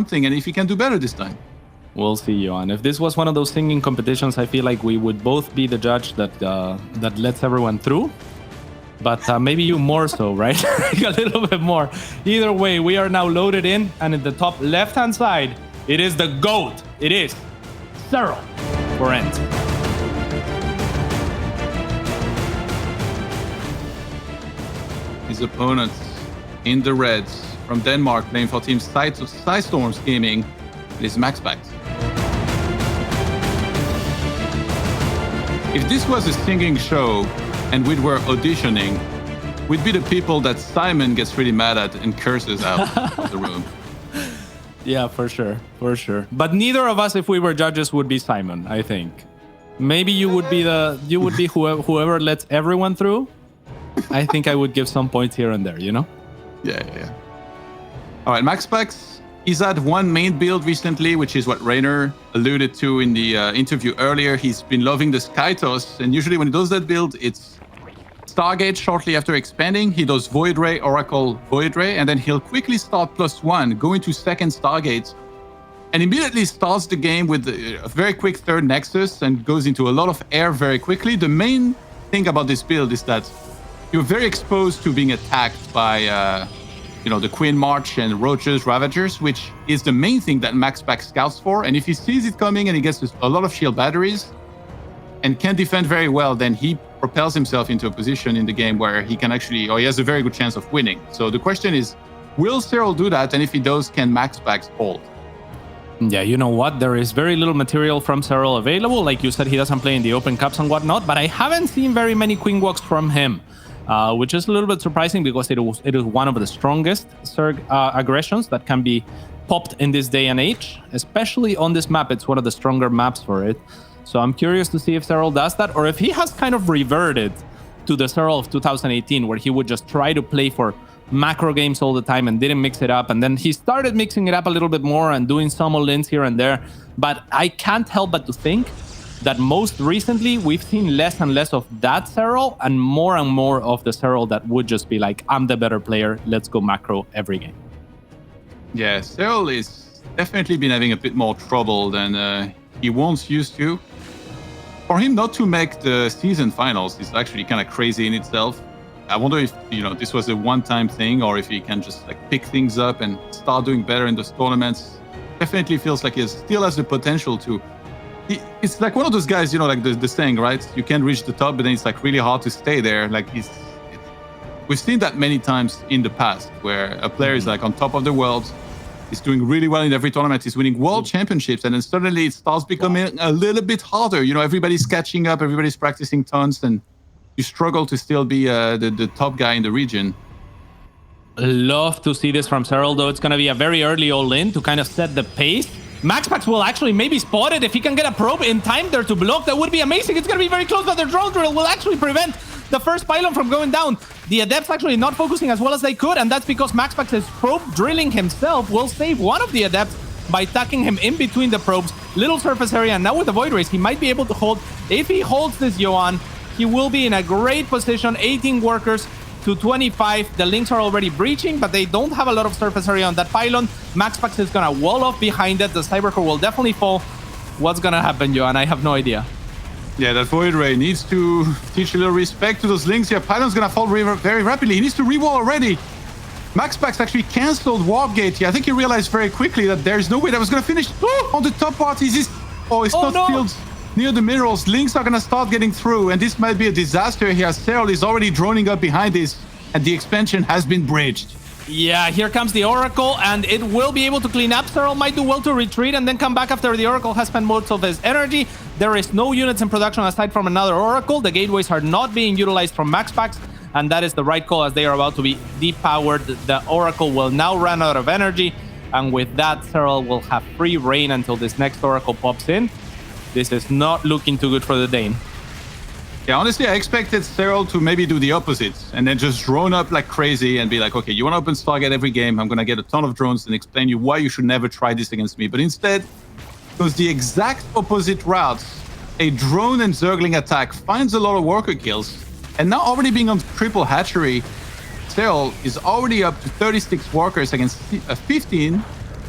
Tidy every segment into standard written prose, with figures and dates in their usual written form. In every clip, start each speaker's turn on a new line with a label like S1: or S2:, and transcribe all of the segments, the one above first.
S1: something and if he can do better this time.
S2: We'll see, Johan. If this was one of those singing competitions, I feel like we would both be the judge that lets everyone through. But maybe you more so, right? A little bit more. Either way, we are now loaded in, and in the top left-hand side, it is the GOAT. It is Serral for End.
S1: His opponents in the reds from Denmark, playing for Team Storms Gaming, it is MaxPax. If this was a singing show and we were auditioning, we'd be the people that Simon gets really mad at and curses out of the room.
S2: Yeah, for sure. But neither of us, if we were judges, would be Simon, I think. Maybe you would be whoever lets everyone through. I think I would give some points here and there, you know?
S1: Yeah. All right, MaxPax. He's had one main build recently, which is what Rainer alluded to in the interview earlier. He's been loving the Skytos, and usually when he does that build, it's Stargate shortly after expanding. He does Void Ray, Oracle, Void Ray, and then he'll quickly start +1, go into second Stargate, and immediately starts the game with a very quick third Nexus and goes into a lot of air very quickly. The main thing about this build is that you're very exposed to being attacked by the Queen March and Roaches, Ravagers, which is the main thing that MaxPax scouts for. And if he sees it coming and he gets a lot of shield batteries and can defend very well, then he propels himself into a position in the game where he can he has a very good chance of winning. So the question is, will Serral do that? And if he does, can MaxPax hold?
S2: Yeah, you know what? There is very little material from Serral available. Like you said, he doesn't play in the Open Cups and whatnot, but I haven't seen very many Queen Walks from him. Which is a little bit surprising because it is one of the strongest Zerg aggressions that can be popped in this day and age, especially on this map. It's one of the stronger maps for it. So I'm curious to see if Serral does that, or if he has kind of reverted to the Serral of 2018, where he would just try to play for macro games all the time and didn't mix it up. And then he started mixing it up a little bit more and doing some all-ins here and there. But I can't help but to think that most recently we've seen less and less of that Serral and more of the Serral that would just be like, I'm the better player, let's go macro every game.
S1: Yeah, Serral is definitely been having a bit more trouble than he once used to. For him not to make the season finals is actually kind of crazy in itself. I wonder if this was a one-time thing, or if he can just pick things up and start doing better in those tournaments. Definitely feels like he still has the potential to. It's like one of those guys, like the saying, right? You can reach the top, but then it's really hard to stay there. We've seen that many times in the past, where a player is on top of the world, is doing really well in every tournament, he's winning world championships, and then suddenly it starts becoming a little bit harder. Everybody's catching up, everybody's practicing tons, and you struggle to still be the top guy in the region.
S2: Love to see this from Serral, though. It's going to be a very early all-in to kind of set the pace. MaxPax will actually maybe spot it. If he can get a probe in time there to block, that would be amazing. It's going to be very close, but the drone drill will actually prevent the first pylon from going down. The Adepts actually not focusing as well as they could, and that's because MaxPax's probe drilling himself will save one of the Adepts by tucking him in between the probes. Little surface area, and now with the Void Race, he might be able to hold. If he holds this, Johan, he will be in a great position. 18 workers to 25. The links are already breaching, but they don't have a lot of surface area on that pylon. MaxPax is gonna wall off behind it. The Cybercore will definitely fall. What's gonna happen, Johan? I have no idea.
S1: Yeah, that Void Ray needs to teach a little respect to those links. Yeah, pylon's gonna fall very rapidly. He needs to re-wall already. MaxPax actually cancelled Warp Gate. Yeah, I think he realized very quickly that there's no way that was gonna finish on the top part. It's not filled near the minerals. Links are gonna start getting through, and this might be a disaster here. Serral is already droning up behind this, and the expansion has been bridged.
S2: Yeah, here comes the Oracle, and it will be able to clean up. Serral might do well to retreat and then come back after the Oracle has spent most of his energy. There is no units in production aside from another Oracle. The gateways are not being utilized from MaxPax, and that is the right call as they are about to be depowered. The Oracle will now run out of energy, and with that, Serral will have free reign until this next Oracle pops in. This is not looking too good for the Dane.
S1: Yeah, honestly, I expected Serral to maybe do the opposite and then just drone up like crazy and be like, okay, you want to open Stargate every game, I'm going to get a ton of drones and explain you why you should never try this against me. But instead, goes the exact opposite route. A drone and Zergling attack finds a lot of worker kills, and now already being on triple hatchery, Serral is already up to 36 workers against 15.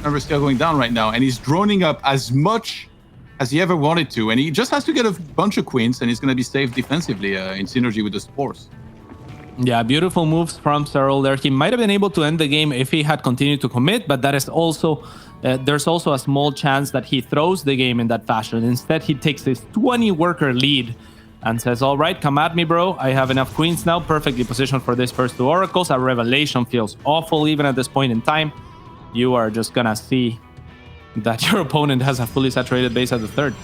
S1: numbers still going down right now, and he's droning up as much as he ever wanted to, and he just has to get a bunch of queens, and he's going to be safe defensively in synergy with the spores.
S2: Yeah, beautiful moves from Serral there. He might have been able to end the game if he had continued to commit, but that is also there's also a small chance that he throws the game in that fashion. Instead, he takes his 20-worker lead and says, all right, come at me, bro. I have enough queens now, perfectly positioned for this first 2 oracles. A revelation feels awful even at this point in time. You are just gonna see that your opponent has a fully saturated base at the third.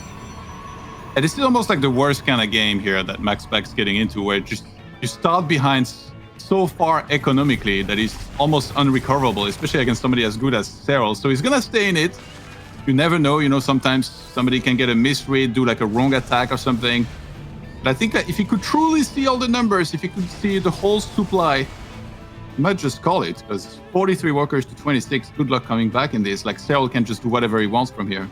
S1: And this is almost like the worst kind of game here that MaxPax getting into, where you start behind so far economically that it's almost unrecoverable, especially against somebody as good as Serral. So he's gonna stay in it. You never know, sometimes somebody can get a misread, do like a wrong attack or something. But I think that if he could truly see all the numbers, if he could see the whole supply, he might just call it, because 43 workers to 26, good luck coming back in this. Like, Serral can just do whatever he wants from here.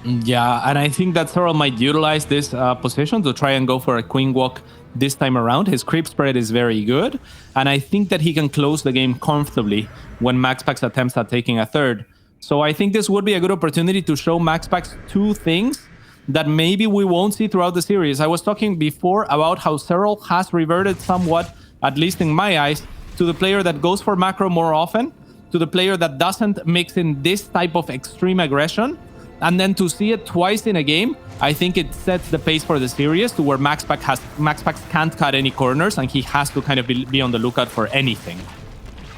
S2: Yeah, and I think that Serral might utilize this position to try and go for a queen walk this time around. His creep spread is very good, and I think that he can close the game comfortably when MaxPax attempts at taking a third. So I think this would be a good opportunity to show MaxPax 2 things that maybe we won't see throughout the series. I was talking before about how Serral has reverted somewhat, at least in my eyes, to the player that goes for macro more often, to the player that doesn't mix in this type of extreme aggression. And then to see it twice in a game, I think it sets the pace for the series to where MaxPax can't cut any corners, and he has to kind of be on the lookout for anything.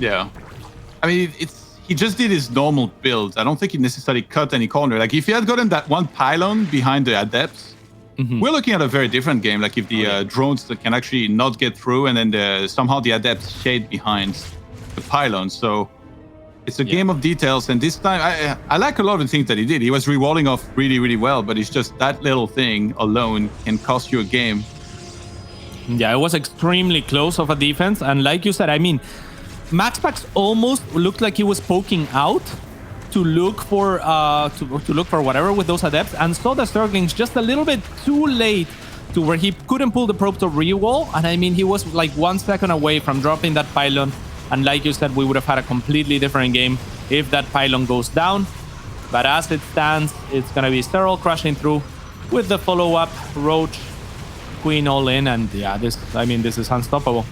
S1: Yeah. I mean, he just did his normal build. I don't think he necessarily cut any corner. Like, if he had gotten that one pylon behind the adepts, we're looking at a very different game. Like, if the drones that can actually not get through, and then somehow the adepts shade behind the pylon. So it's a game of details. And this time, I like a lot of the things that he did. He was rewalling off really, really well, but it's just that little thing alone can cost you a game.
S2: Yeah, it was extremely close of a defense. And like you said, I mean, MaxPax almost looked like he was poking out to look for to look for whatever with those adepts, and saw the Zerglings just a little bit too late to where he couldn't pull the probe to rewall. And I mean, he was like 1 second away from dropping that pylon. And like you said, we would have had a completely different game if that pylon goes down. But as it stands, it's gonna be Serral crushing through with the follow-up Roach, Queen all in, and yeah, this is unstoppable.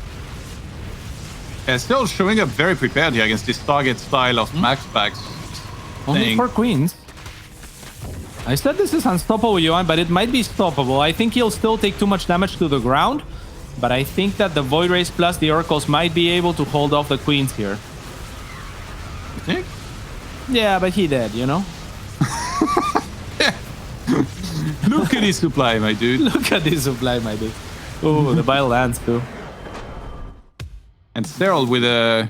S1: Yeah, still showing up very prepared here against this target style of MaxPax.
S2: Only 4 queens. I said this is unstoppable, Johan, but it might be stoppable. I think he'll still take too much damage to the ground, but I think that the Void Rays plus the Oracles might be able to hold off the queens here.
S1: You think?
S2: Yeah, but he did,
S1: Yeah. Look at his supply, my dude.
S2: Look at this supply, my dude. Oh, the Bile lands too.
S1: And Serral with a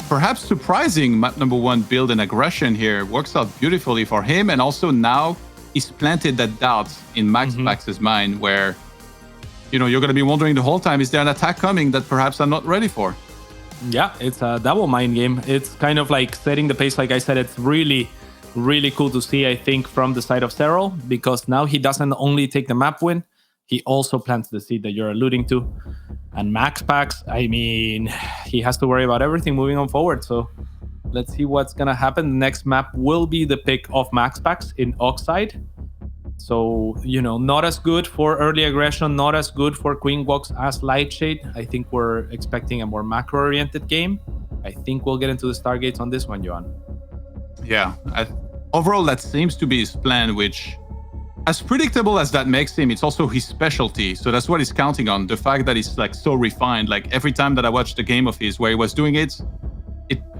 S1: perhaps surprising map number 1 build and aggression here. Works out beautifully for him. And also now he's planted that doubt in MaxPax's mind where, you're going to be wondering the whole time, is there an attack coming that perhaps I'm not ready for?
S2: Yeah, it's a double mind game. It's kind of like setting the pace. Like I said, it's really, really cool to see, I think, from the side of Serral, because now he doesn't only take the map win, he also plants the seed that you're alluding to. And MaxPax, I mean, he has to worry about everything moving on forward. So let's see what's going to happen. The next map will be the pick of MaxPax in Oxide. So, not as good for early aggression, not as good for Queen Walks as Lightshade. I think we're expecting a more macro-oriented game. I think we'll get into the Stargates on this one, Johan.
S1: Yeah. Overall, that seems to be his plan, which, as predictable as that makes him, it's also his specialty. So that's what he's counting on. The fact that he's like so refined. Like, every time that I watched a game of his where he was doing it,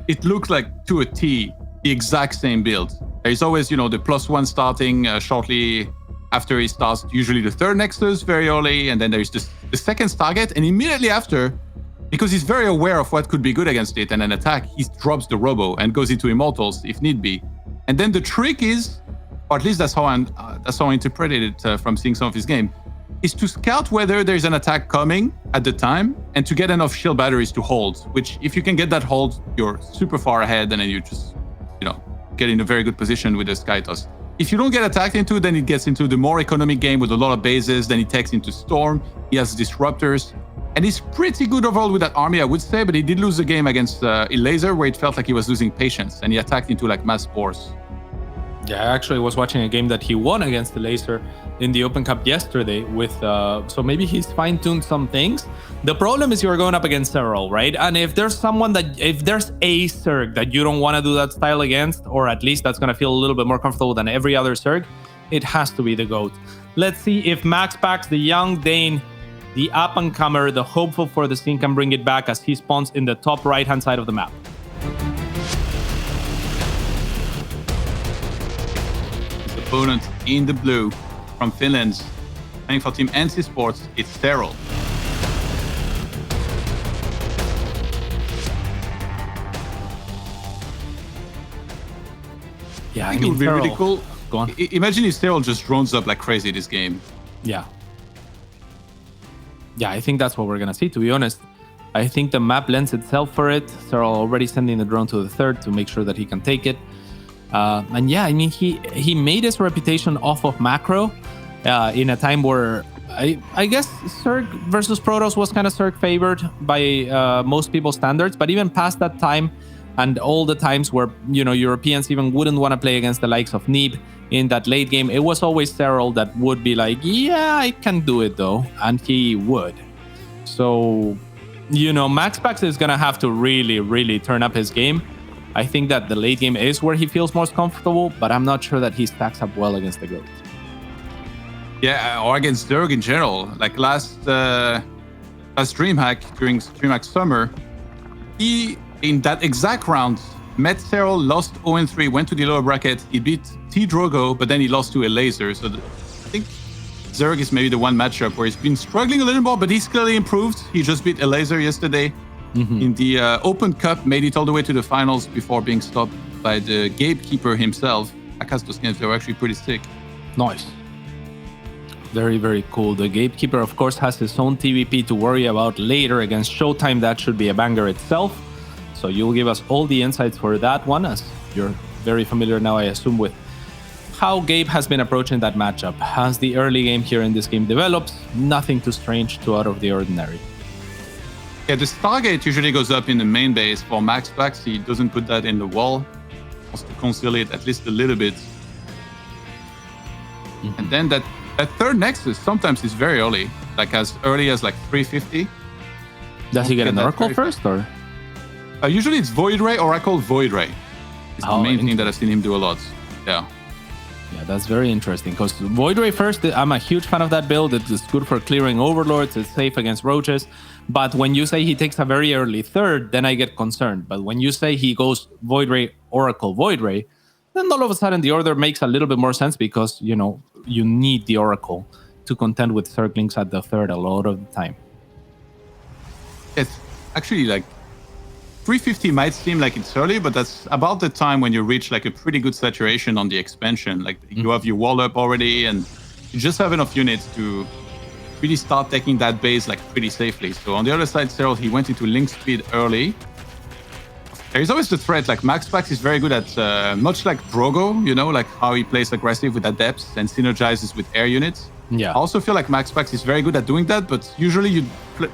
S1: it looked like to a T, the exact same build. There's always, the +1 starting shortly after he starts, usually the 3rd Nexus very early, and then there's the 2nd Stargate, and immediately after, because he's very aware of what could be good against it and an attack, he drops the Robo and goes into Immortals if need be. And then the trick is, or at least that's how I interpreted it from seeing some of his game, is to scout whether there's an attack coming at the time and to get enough shield batteries to hold, which if you can get that hold, you're super far ahead, and then you just, get in a very good position with the Sky Toss. If you don't get attacked into, then it gets into the more economic game with a lot of bases, then it takes into Storm, he has Disruptors, And he's pretty good overall with that army, I would say, but he did lose the game against Laser, where it felt like he was losing patience, and he attacked into like mass force.
S2: Yeah, I actually was watching a game that he won against the Laser in the Open Cup yesterday with, so maybe he's fine-tuned some things. The problem is you're going up against Serral, right? And if there's a Zerg that you don't want to do that style against, or at least that's going to feel a little bit more comfortable than every other Zerg, it has to be the GOAT. Let's see if MaxPax, the young Dane, the up-and-comer, the hopeful for the scene, can bring it back as he spawns in the top right-hand side of the map.
S1: His opponent in the blue from Finland, playing for Team NC Sports, it's Serral.
S2: Yeah,
S1: I think it would be really cool.
S2: Go on.
S1: Imagine if Serral just drones up like crazy this game.
S2: Yeah. Yeah, I think that's what we're going to see, to be honest. I think the map lends itself for it. Serral already sending the drone to the third to make sure that he can take it. And yeah, I mean, he made his reputation off of macro in a time where I guess Zerg versus Protoss was kind of Zerg favored by most people's standards. But even past that time, and all the times where, you know, Europeans even wouldn't want to play against the likes of Neeb in that late game, it was always Serral that would be like, yeah, I can do it though. And he would. So, you know, MaxPax is going to have to really, really turn up his game. I think that the late game is where he feels most comfortable, but I'm not sure that he stacks up well against the GOAT.
S1: Yeah, or against Zerg in general. Like last DreamHack, during DreamHack Summer, he, in that exact round, met Serral, lost 0-3, went to the lower bracket. He beat T-Drogo, but then he lost to a Laser. So I think Zerg is maybe the one matchup where he's been struggling a little more, but he's clearly improved. He just beat a Laser yesterday in the Open Cup, made it all the way to the finals before being stopped by the gatekeeper himself. Those games, they were actually pretty sick.
S2: Nice. Very, very cool. The gatekeeper, of course, has his own TVP to worry about later against Showtime. That should be a banger itself. So you'll give us all the insights for that one, as you're very familiar now, I assume, with how Gabe has been approaching that matchup. As the early game here in this game develops, nothing too strange, too out of the ordinary.
S1: Yeah, the Stargate usually goes up in the main base for MaxPax. He doesn't put that in the wall. Wants to conceal it at least a little bit. And then that third Nexus sometimes is very early, like as early as like 350.
S2: Does he get an Oracle first, or?
S1: Usually it's Void Ray, Oracle, Void Ray. It's the main thing that I've seen him do a lot. Yeah.
S2: Yeah, that's very interesting, because Void Ray first, I'm a huge fan of that build. It's good for clearing Overlords, it's safe against Roaches. But when you say he takes a very early third, then I get concerned. But when you say he goes Void Ray, Oracle, Void Ray, then all of a sudden the order makes a little bit more sense, because, you know, you need the Oracle to contend with Zerglings at the third a lot of the time.
S1: It's actually like 350 might seem like it's early, but that's about the time when you reach like a pretty good saturation on the expansion. Like you have your wall up already, and you just have enough units to really start taking that base like pretty safely. So on the other side, Serral, he went into link speed early. There's always the threat, like MaxPax is very good at, much like Drogo, you know, like how he plays aggressive with adepts and synergizes with air units.
S2: Yeah.
S1: I also feel like MaxPax is very good at doing that, but usually you'd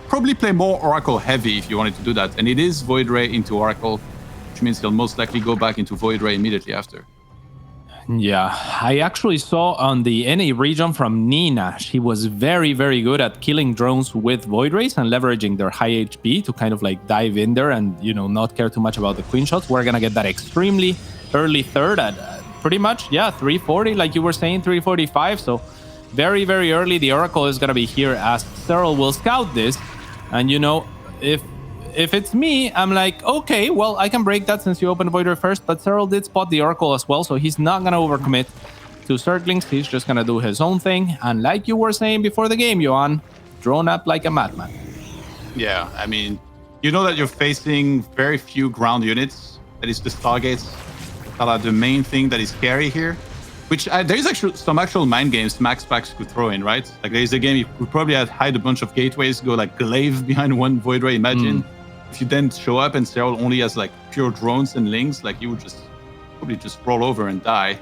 S1: probably play more Oracle heavy if you wanted to do that. And it is Void Ray into Oracle, which means he'll most likely go back into Void Ray immediately after.
S2: Yeah, I actually saw on the NA region from Nina, she was very, very good at killing drones with Void Rays and leveraging their high HP to kind of like dive in there and, you know, not care too much about the queen shots. We're going to get that extremely early third at pretty much, yeah, 340, like you were saying, 345. So very, very early, the Oracle is going to be here as Serral will scout this. And, you know, if it's me, I'm like, okay, well, I can break that since you opened Void Ray first, but Serral did spot the Oracle as well, so he's not going to overcommit to Zerglings. He's just going to do his own thing. And like you were saying before the game, Johan, drone up like a madman.
S1: Yeah, I mean, you know that you're facing very few ground units. That is the Stargates that are the main thing that is scary here. Which there is actually some actual mind games MaxPax could throw in, right? Like there is a game you could probably hide a bunch of gateways, go like glaive behind one Void Ray. Imagine if you then show up and Serral only has like pure drones and links, like you would just probably just roll over and die.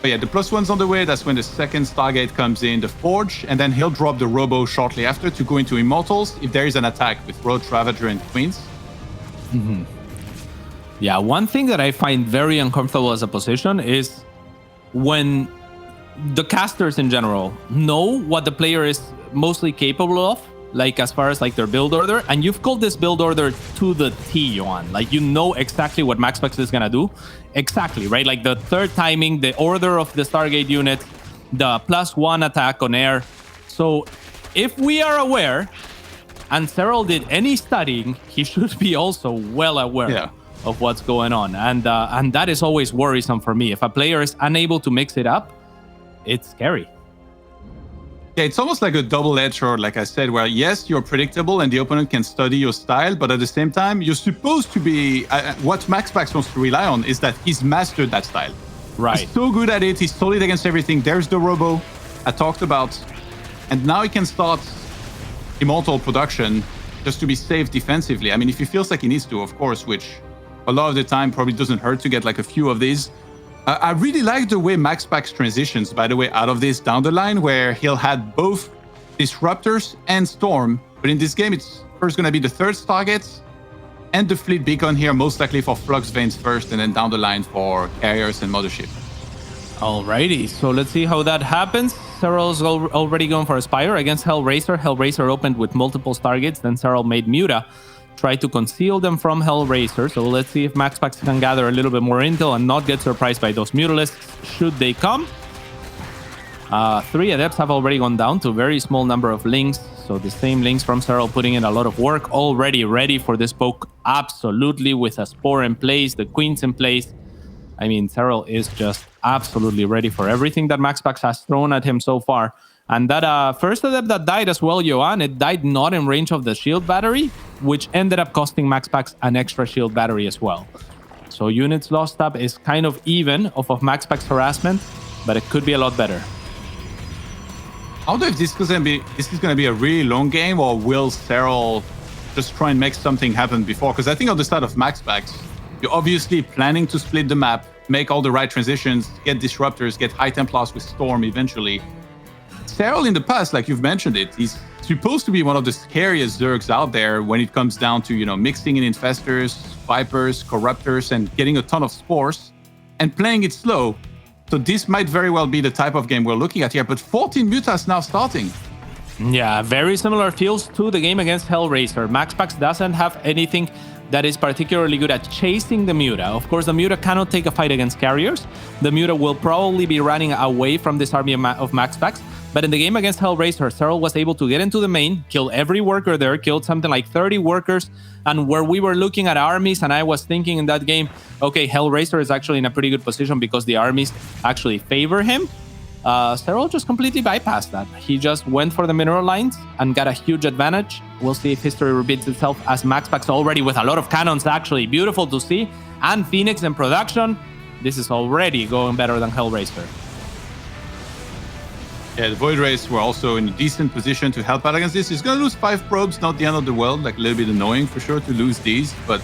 S1: But yeah, the +1's on the way. That's when the second Stargate comes in, the Forge, and then he'll drop the Robo shortly after to go into Immortals if there is an attack with Roach, Ravager, and Queens.
S2: Yeah, one thing that I find very uncomfortable as a position is when the casters in general know what the player is mostly capable of, like as far as like their build order, and you've called this build order to the T, Johan. Like you know exactly what MaxPax is gonna do. Exactly, right? Like the third timing, the order of the Stargate unit, the +1 attack on air. So if we are aware, and Serral did any studying, he should be also well aware of what's going on. And that is always worrisome for me. If a player is unable to mix it up, it's scary.
S1: Yeah, it's almost like a double-edged sword, like I said, where yes, you're predictable and the opponent can study your style, but at the same time, you're supposed to be... what MaxPax wants to rely on is that he's mastered that style.
S2: Right.
S1: He's so good at it. He's solid against everything. There's the Robo I talked about. And now he can start Immortal production just to be safe defensively. I mean, if he feels like he needs to, of course, which a lot of the time probably doesn't hurt to get like a few of these. I really like the way MaxPax transitions, by the way, out of this down the line, where he'll have both Disruptors and Storm. But in this game, it's first going to be the third Stargates and the Fleet Beacon here, most likely for Flux Veins first, and then down the line for Carriers and Mothership.
S2: Alrighty, so let's see how that happens. Serral's already going for a Spire against Hellraiser. Hellraiser opened with multiple Stargates, then Serral made Muta. Tried to conceal them from Hellraiser. So let's see if MaxPax can gather a little bit more intel and not get surprised by those Mutalisks should they come. 3 Adepts have already gone down to a very small number of links. So the same links from Serral putting in a lot of work. Already ready for this poke. Absolutely, with a Spore in place, the Queens in place. I mean, Serral is just absolutely ready for everything that MaxPax has thrown at him so far. And that first Adept that died as well, Johan, it died not in range of the shield battery, which ended up costing MaxPax an extra shield battery as well. So units lost up is kind of even off of MaxPax harassment, but it could be a lot better.
S1: I wonder if this is going to be a really long game, or will Serral just try and make something happen before? Because I think on the start of MaxPax, you're obviously planning to split the map, make all the right transitions, get Disruptors, get High Templars with Storm eventually. Serral in the past, like you've mentioned it, he's supposed to be one of the scariest Zergs out there when it comes down to, you know, mixing in Infestors, Vipers, Corruptors, and getting a ton of Spores, and playing it slow. So this might very well be the type of game we're looking at here, but 14 Mutas now starting.
S2: Yeah, very similar feels to the game against Hellraiser. MaxPax doesn't have anything that is particularly good at chasing the Muta. Of course, the Muta cannot take a fight against Carriers. The Muta will probably be running away from this army of MaxPax. But in the game against Hellraiser, Serral was able to get into the main, kill every worker there, killed something like 30 workers. And where we were looking at armies, and I was thinking in that game, okay, Hellraiser is actually in a pretty good position because the armies actually favor him. Serral just completely bypassed that. He just went for the mineral lines and got a huge advantage. We'll see if history repeats itself, as MaxPax already with a lot of cannons, actually beautiful to see. And Phoenix in production. This is already going better than Hellraiser.
S1: Yeah, the Void Race were also in a decent position to help out against this. He's going to lose 5 probes, not the end of the world. Like a little bit annoying for sure to lose these, but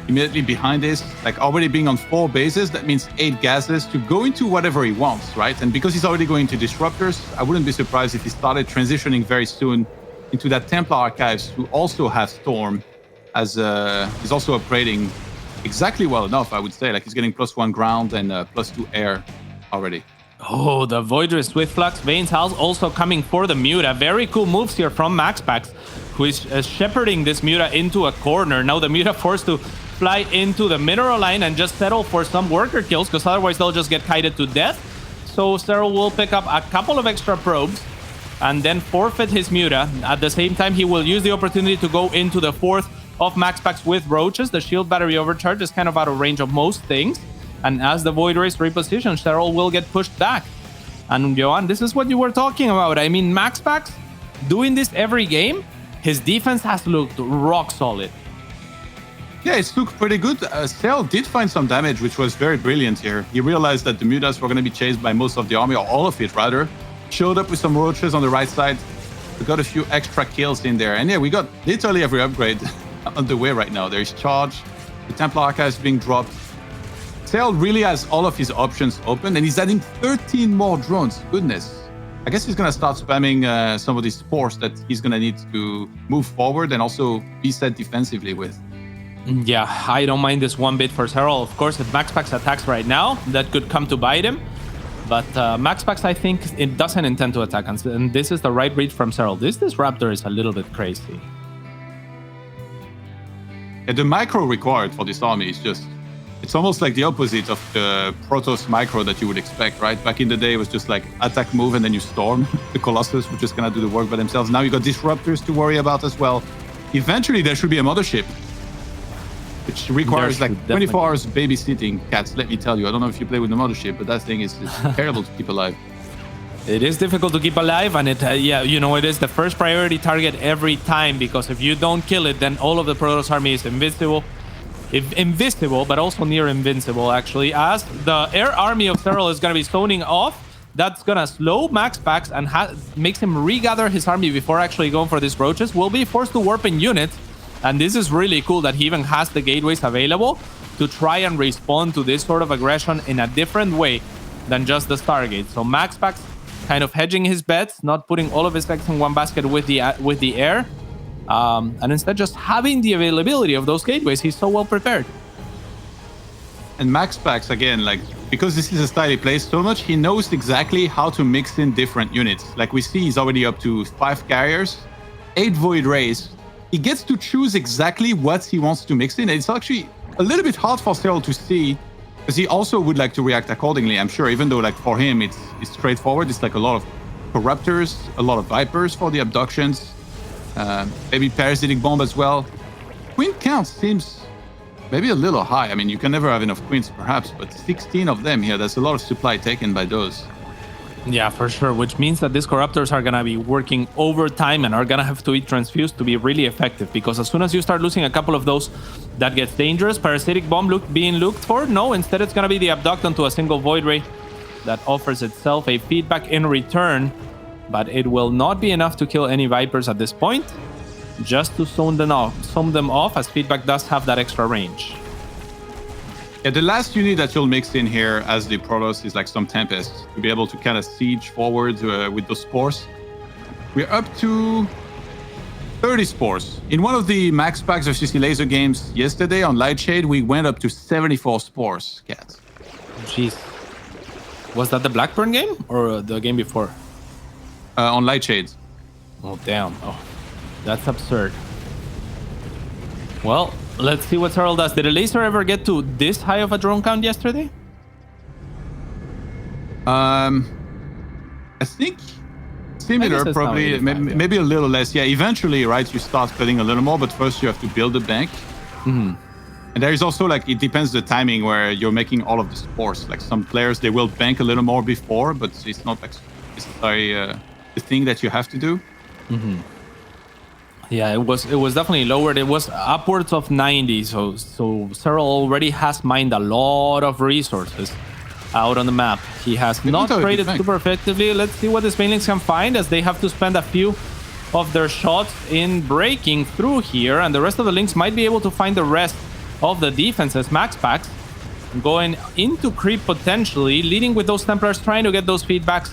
S1: immediately behind this, like already being on 4 bases, that means 8 gases to go into whatever he wants, right? And because he's already going to Disruptors, I wouldn't be surprised if he started transitioning very soon into that Templar Archives, who also have Storm, as he's also upgrading exactly well enough, I would say. Like he's getting +1 ground and +2 air already.
S2: Oh, the Voidress with Flux Veins House also coming for the Muta. Very cool moves here from MaxPax, who is shepherding this Muta into a corner. Now the Muta forced to fly into the mineral line and just settle for some worker kills, because otherwise they'll just get kited to death. So Serral will pick up a couple of extra probes and then forfeit his Muta. At the same time, he will use the opportunity to go into the 4th of MaxPax with Roaches. The shield battery overcharge is kind of out of range of most things. And as the Void Race repositions, Serral will get pushed back. And Johan, this is what you were talking about. I mean, MaxPax doing this every game, his defense has looked rock solid.
S1: Yeah, it's looked pretty good. Serral did find some damage, which was very brilliant here. He realized that the Mutas were going to be chased by most of the army, or all of it rather. Showed up with some Roaches on the right side. We got a few extra kills in there. And yeah, we got literally every upgrade on the way right now. There's Charge, the Templar Archives being dropped. Serral really has all of his options open, and he's adding 13 more drones. Goodness. I guess he's going to start spamming some of these spores that he's going to need to move forward and also be set defensively with.
S2: Yeah, I don't mind this one bit for Serral. Of course, if MaxPax attacks right now, that could come to bite him. But MaxPax, I think, it doesn't intend to attack. And this is the right read from Serral. This Raptor is a little bit crazy.
S1: Yeah, the micro required for this army is just... It's almost like the opposite of the Protoss micro that you would expect, right? Back in the day, it was just like attack, move, and then you storm. The Colossus were just going to do the work by themselves. Now you got disruptors to worry about as well. Eventually, there should be a mothership, which requires like 24 hours babysitting, cats, let me tell you. I don't know if you play with the mothership, but that thing is terrible to keep alive.
S2: It is difficult to keep alive, and yeah, you know, it is the first priority target every time, because if you don't kill it, then all of the Protoss army is invisible, but also near invincible, actually, as the air army of Serral is going to be zoning off. That's going to slow MaxPax and makes him regather his army before actually going for these roaches. Will be forced to warp in units, and this is really cool that he even has the gateways available to try and respond to this sort of aggression in a different way than just the Stargate. So MaxPax kind of hedging his bets, not putting all of his eggs in one basket with the air, and instead just having the availability of those gateways. He's so well prepared.
S1: And MaxPax, again, like, because this is a style he plays so much, he knows exactly how to mix in different units. Like we see, he's already up to 5 carriers, 8 Void Rays. He gets to choose exactly what he wants to mix in. And it's actually a little bit hard for Serral to see, because he also would like to react accordingly, I'm sure, even though like for him, it's straightforward. It's like a lot of Corruptors, a lot of Vipers for the abductions, maybe Parasitic Bomb as well. Queen count seems maybe a little high. I mean, you can never have enough queens, perhaps, but 16 of them here, that's a lot of supply taken by those.
S2: Yeah, for sure, which means that these Corruptors are going to be working overtime and are going to have to be transfused to be really effective, because as soon as you start losing a couple of those, that gets dangerous. Parasitic Bomb being looked for? No, instead it's going to be the Abduct onto a single Void Ray that offers itself a feedback in return, but it will not be enough to kill any Vipers at this point. Just to zone them off, as feedback does have that extra range.
S1: Yeah, the last unit that you'll mix in here as the Protoss is like some Tempest to be able to kind of siege forward with those spores. We're up to 30 spores. In one of the MaxPax versus Laser games yesterday on Lightshade, we went up to 74 spores, cats.
S2: Jeez. Was that the Blackburn game or the game before?
S1: On Lightshade.
S2: Oh, damn. Oh. That's absurd. Well, let's see what Serral does. Did a laser ever get to this high of a drone count yesterday?
S1: I think similar, probably, maybe a little less. Yeah, eventually, right, you start filling a little more, but first you have to build a bank.
S2: Mm-hmm.
S1: And there is also, like, it depends the timing where you're making all of the spores. Like, some players, they will bank a little more before, but it's not like necessarily the thing that you have to do.
S2: Mm-hmm. Yeah, it was definitely lowered. It was upwards of 90. So Serral already has mined a lot of resources out on the map. He has not traded super effectively. Let's see what the Banelings can find, as they have to spend a few of their shots in breaking through here, and the rest of the links might be able to find the rest of the defenses. MaxPax going into creep potentially, leading with those Templars, trying to get those feedbacks.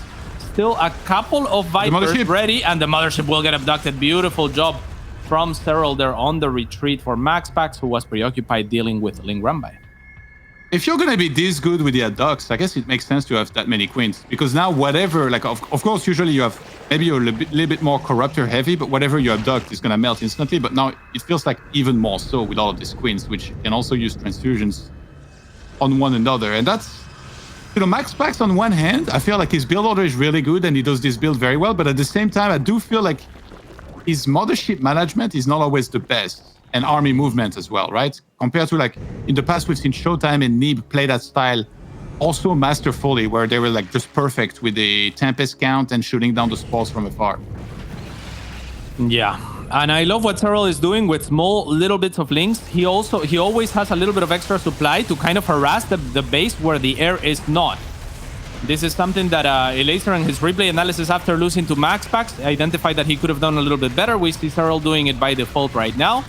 S2: Still a couple of Vipers ready, and the Mothership will get abducted. Beautiful job from Serral there on the retreat for MaxPax, who was preoccupied dealing with Ling Rambai.
S1: If you're going to be this good with the Abducts, I guess it makes sense to have that many queens, because now whatever, like, of course, usually you have, maybe you're a little bit more Corruptor heavy, but whatever you abduct is going to melt instantly. But now it feels like even more so with all of these queens, which can also use transfusions on one another. And that's, you know, MaxPax on one hand, I feel like his build order is really good and he does this build very well. But at the same time, I do feel like his Mothership management is not always the best, and army movement as well, right? Compared to, like, in the past, we've seen Showtime and Neeb play that style also masterfully, where they were like just perfect with the Tempest count and shooting down the spores from afar.
S2: Yeah, and I love what Serral is doing with small little bits of links. He always has a little bit of extra supply to kind of harass the base where the air is not. This is something that Elaser and his replay analysis after losing to MaxPax identified that he could have done a little bit better. We see Serral doing it by default right now,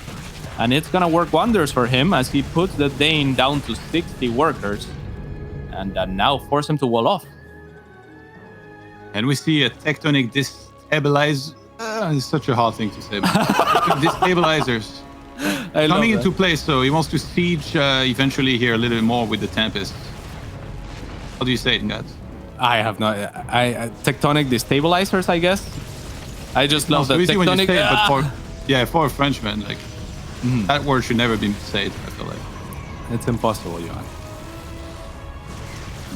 S2: and it's gonna work wonders for him as he puts the Dane down to 60 workers. and now force him to wall off.
S1: And we see a tectonic destabilize. It's such a hard thing to say. Destabilizers coming into play, so he wants to siege eventually here a little bit more with the Tempest. How do you say it, guys?
S2: I have no. Tectonic destabilizers, I guess. I just love the
S1: easy when you
S2: tectonic.
S1: say it, but for a Frenchman, like that word should never be said. I feel like
S2: it's impossible, Johan.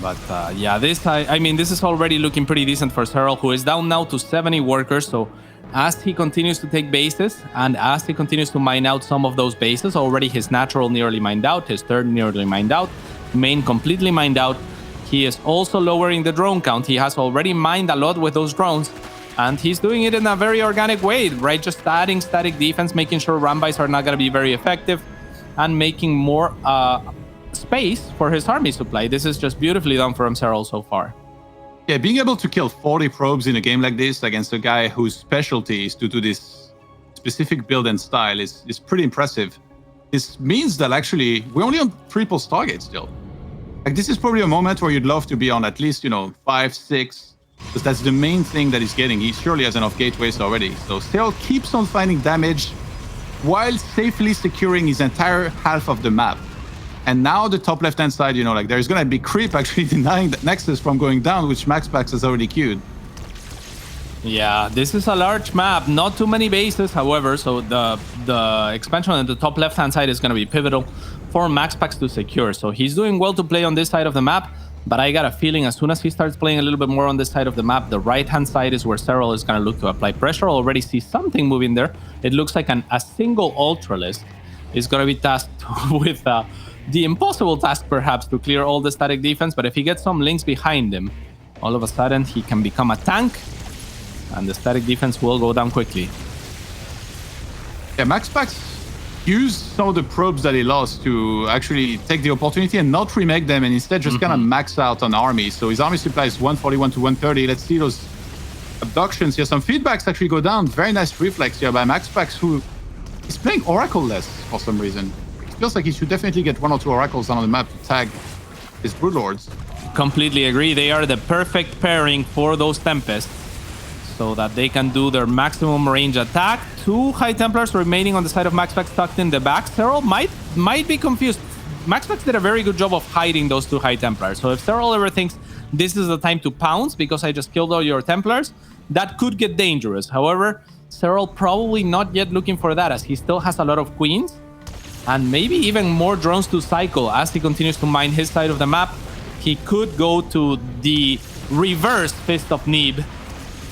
S2: But yeah, I mean, this is already looking pretty decent for Serral, who is down now to 70 workers. So as he continues to take bases and as he continues to mine out some of those bases, already his natural nearly mined out, his third nearly mined out, main completely mined out. He is also lowering the drone count. He has already mined a lot with those drones, and he's doing it in a very organic way, right? Just adding static defense, making sure Rambites are not going to be very effective, and making more space for his army supply. This is just beautifully done from Serral so far.
S1: Yeah, being able to kill 40 probes in a game like this against a guy whose specialty is to do this specific build and style is pretty impressive. This means that actually we're only on 3 pulse targets still. Like, this is probably a moment where you'd love to be on at least, 5, 6, because that's the main thing that he's getting. He surely has enough gateways already. So Serral keeps on finding damage while safely securing his entire half of the map. And now the top left-hand side, like there's going to be creep actually denying that Nexus from going down, which MaxPax has already queued.
S2: Yeah, this is a large map, not too many bases, however, so the expansion on the top left-hand side is going to be pivotal for MaxPax to secure. So he's doing well to play on this side of the map, but I got a feeling as soon as he starts playing a little bit more on this side of the map, the right-hand side is where Serral is going to look to apply pressure. Already see something moving there. It looks like a single Ultralisk is going to be tasked with the impossible task, perhaps, to clear all the static defense. But if he gets some links behind him, all of a sudden he can become a tank, and the static defense will go down quickly.
S1: Yeah, MaxPax used some of the probes that he lost to actually take the opportunity and not remake them, and instead just kind of max out on army. So his army supply is 141 to 130. Let's see those abductions here. Some feedbacks actually go down. Very nice reflex here by MaxPax, who is playing Oracle less for some reason. It feels like he should definitely get 1 or 2 Oracles on the map to tag his Broodlords.
S2: Completely agree. They are the perfect pairing for those Tempests, so that they can do their maximum range attack. 2 High Templars remaining on the side of MaxPax tucked in the back. Serral might be confused. MaxPax did a very good job of hiding those 2 High Templars. So if Serral ever thinks this is the time to pounce because I just killed all your Templars, that could get dangerous. However, Serral probably not yet looking for that, as he still has a lot of Queens and maybe even more drones to cycle as he continues to mine his side of the map. He could go to the reverse Fist of Neeb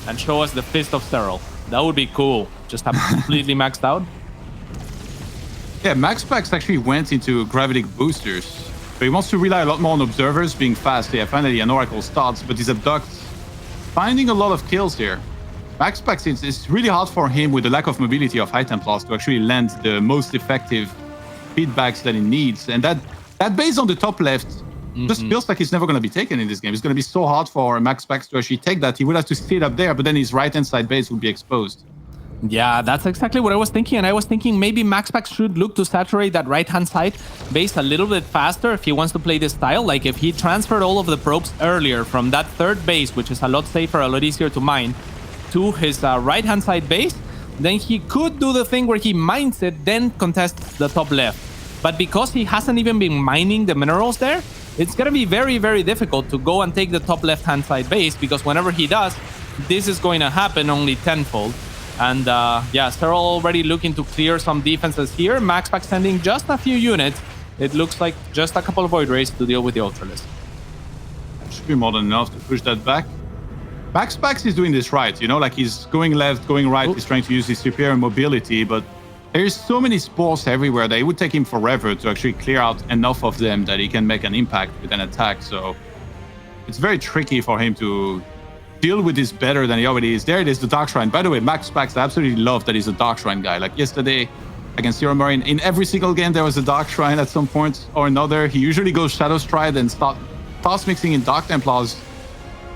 S2: and show us the Fist of Serral. That would be cool. Just have completely maxed out.
S1: Yeah, MaxPax actually went into Gravitic Boosters. But he wants to rely a lot more on Observers being fast. Yeah, finally an Oracle starts, but he's Abducts finding a lot of kills here. MaxPax, it's really hard for him with the lack of mobility of High Templars to actually land the most effective feedbacks that he needs. And that base on the top left just feels like it's never going to be taken in this game. It's going to be so hard for MaxPax to actually take that. He would have to sit up there, but then his right-hand side base would be exposed.
S2: Yeah, that's exactly what I was thinking. And I was thinking maybe MaxPax should look to saturate that right-hand side base a little bit faster if he wants to play this style. Like if he transferred all of the probes earlier from that third base, which is a lot safer, a lot easier to mine, to his right-hand side base, then he could do the thing where he mines it, then contests the top left. But because he hasn't even been mining the minerals there, it's going to be very, very difficult to go and take the top left-hand side base, because whenever he does, this is going to happen only tenfold. And yeah, Serral already looking to clear some defenses here. MaxPax sending just a few units. It looks like just a couple of Void Rays to deal with the Ultralisk.
S1: Should be more than enough to push that back. MaxPax is doing this right, like he's going left, going right. He's trying to use his superior mobility, but there's so many spores everywhere that it would take him forever to actually clear out enough of them that he can make an impact with an attack. So it's very tricky for him to deal with this better than he already is. There it is, the Dark Shrine. By the way, MaxPax, I absolutely love that he's a Dark Shrine guy. Like yesterday against Zero Marine, in every single game there was a Dark Shrine at some point or another. He usually goes Shadow Stride and starts mixing in Dark Templars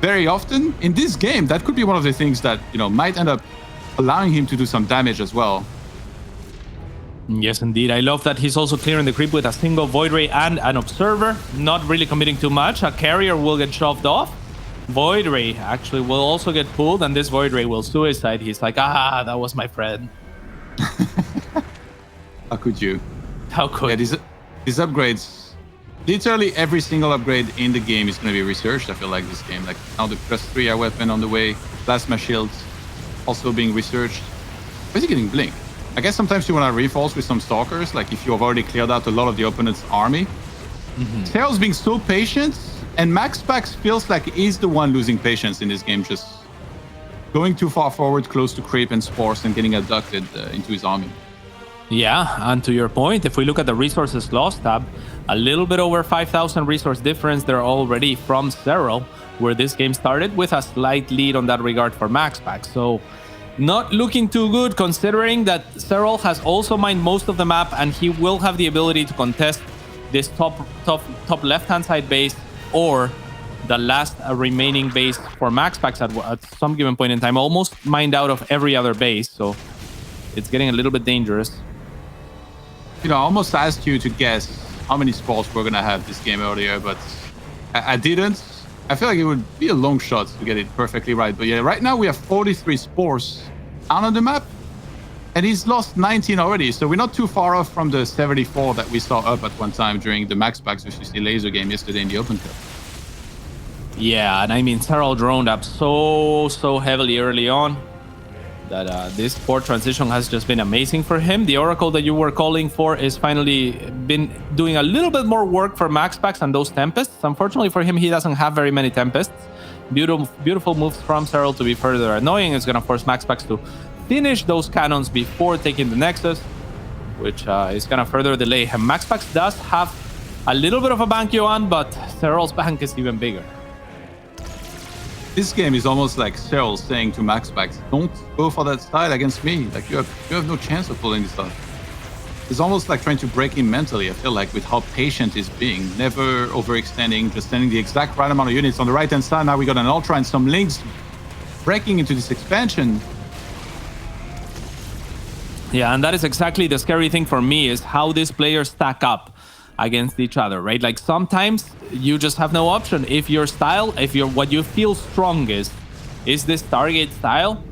S1: very often. In this game, that could be one of the things that, might end up allowing him to do some damage as well.
S2: Yes, indeed. I love that he's also clearing the creep with a single Void Ray and an Observer, not really committing too much. A Carrier will get shoved off. Void Ray actually will also get pulled, and this Void Ray will suicide. He's like, that was my friend.
S1: How could you?
S2: How could?
S1: Yeah, these upgrades, literally every single upgrade in the game is going to be researched. I feel like this game, like now the +3 air weapon on the way, plasma shields also being researched. Why is he getting blink? I guess sometimes you want to reforce with some stalkers, like if you have already cleared out a lot of the opponent's army. Serral's being so patient, and MaxPax feels like he's the one losing patience in this game, just going too far forward, close to creep and spores, and getting abducted into his army.
S2: Yeah, and to your point, if we look at the resources lost tab, a little bit over 5,000 resource difference there already from Serral, where this game started, with a slight lead on that regard for MaxPax. So not looking too good, considering that Serral has also mined most of the map, and he will have the ability to contest this top left-hand side base, or the last remaining base for MaxPax at some given point in time. Almost mined out of every other base, so it's getting a little bit dangerous.
S1: You know, I almost asked you to guess how many spores we're going to have this game earlier, but I didn't. I feel like it would be a long shot to get it perfectly right. But yeah, right now we have 43 spores out on the map, and he's lost 19 already. So we're not too far off from the 74 that we saw up at one time during the MaxPax versus the Laser game yesterday in the Open Cup.
S2: Yeah, and I mean, Serral droned up so heavily early on that this port transition has just been amazing for him. The Oracle that you were calling for is finally been doing a little bit more work for MaxPax and those Tempests. Unfortunately for him, he doesn't have very many Tempests. Beautiful moves from Serral to be further annoying. It's going to force MaxPax to finish those cannons before taking the Nexus, which is going to further delay him. MaxPax does have a little bit of a bank, Johan, but Serral's bank is even bigger.
S1: This game is almost like Serral saying to MaxPax, don't go for that style against me. Like you have no chance of pulling this off. It's almost like trying to break him mentally, I feel like, with how patient he's being. Never overextending, just sending the exact right amount of units. On the right-hand side, now we got an Ultra and some Links breaking into this expansion.
S2: Yeah, and that is exactly the scary thing for me, is how these players stack up against each other, right? Like sometimes you just have no option. If your style, what you feel strongest is this Stargate style,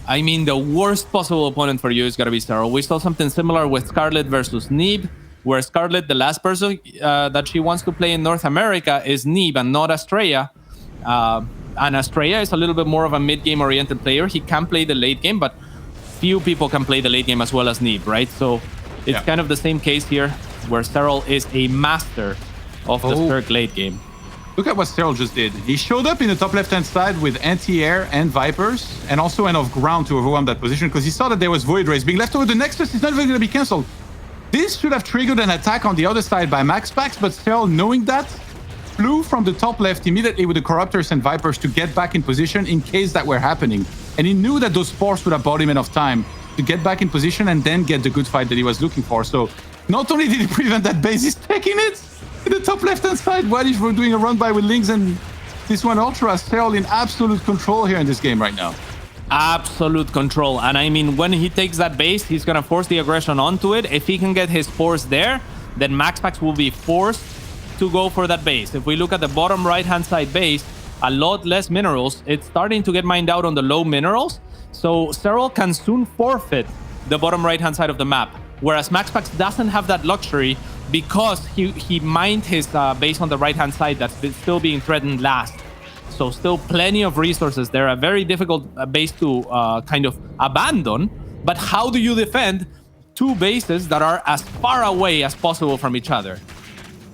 S2: I mean, the worst possible opponent for you is going to be Serral. We saw something similar with Scarlet versus Neeb, where Scarlet, the last person that she wants to play in North America is Neeb and not Estrella. And Estrella is a little bit more of a mid-game oriented player. He can play the late game, but few people can play the late game as well as Neeb, right? So it's kind of the same case here, where Serral is a master of the Cirque late game.
S1: Look at what Serral just did. He showed up in the top left-hand side with anti-air and Vipers, and also an off-ground to overwhelm that position, because he saw that there was Void Rays being left over. The Nexus is not even going to be cancelled. This should have triggered an attack on the other side by MaxPax, but Serral, knowing that, flew from the top left immediately with the Corruptors and Vipers to get back in position in case that were happening. And he knew that those spores would have bought him enough time to get back in position and then get the good fight that he was looking for. So not only did he prevent that base, he's taking it in the top left-hand side while he's doing a run-by with Links and this one Ultra. Serral in absolute control here in this game right now.
S2: Absolute control. And I mean, when he takes that base, he's going to force the aggression onto it. If he can get his spores there, then MaxPax will be forced to go for that base. If we look at the bottom right-hand side base, a lot less minerals. It's starting to get mined out on the low minerals. So Serral can soon forfeit the bottom right-hand side of the map. Whereas MaxPax doesn't have that luxury because he mined his base on the right-hand side that's still being threatened last. So still plenty of resources there. A very difficult base to kind of abandon. But how do you defend two bases that are as far away as possible from each other?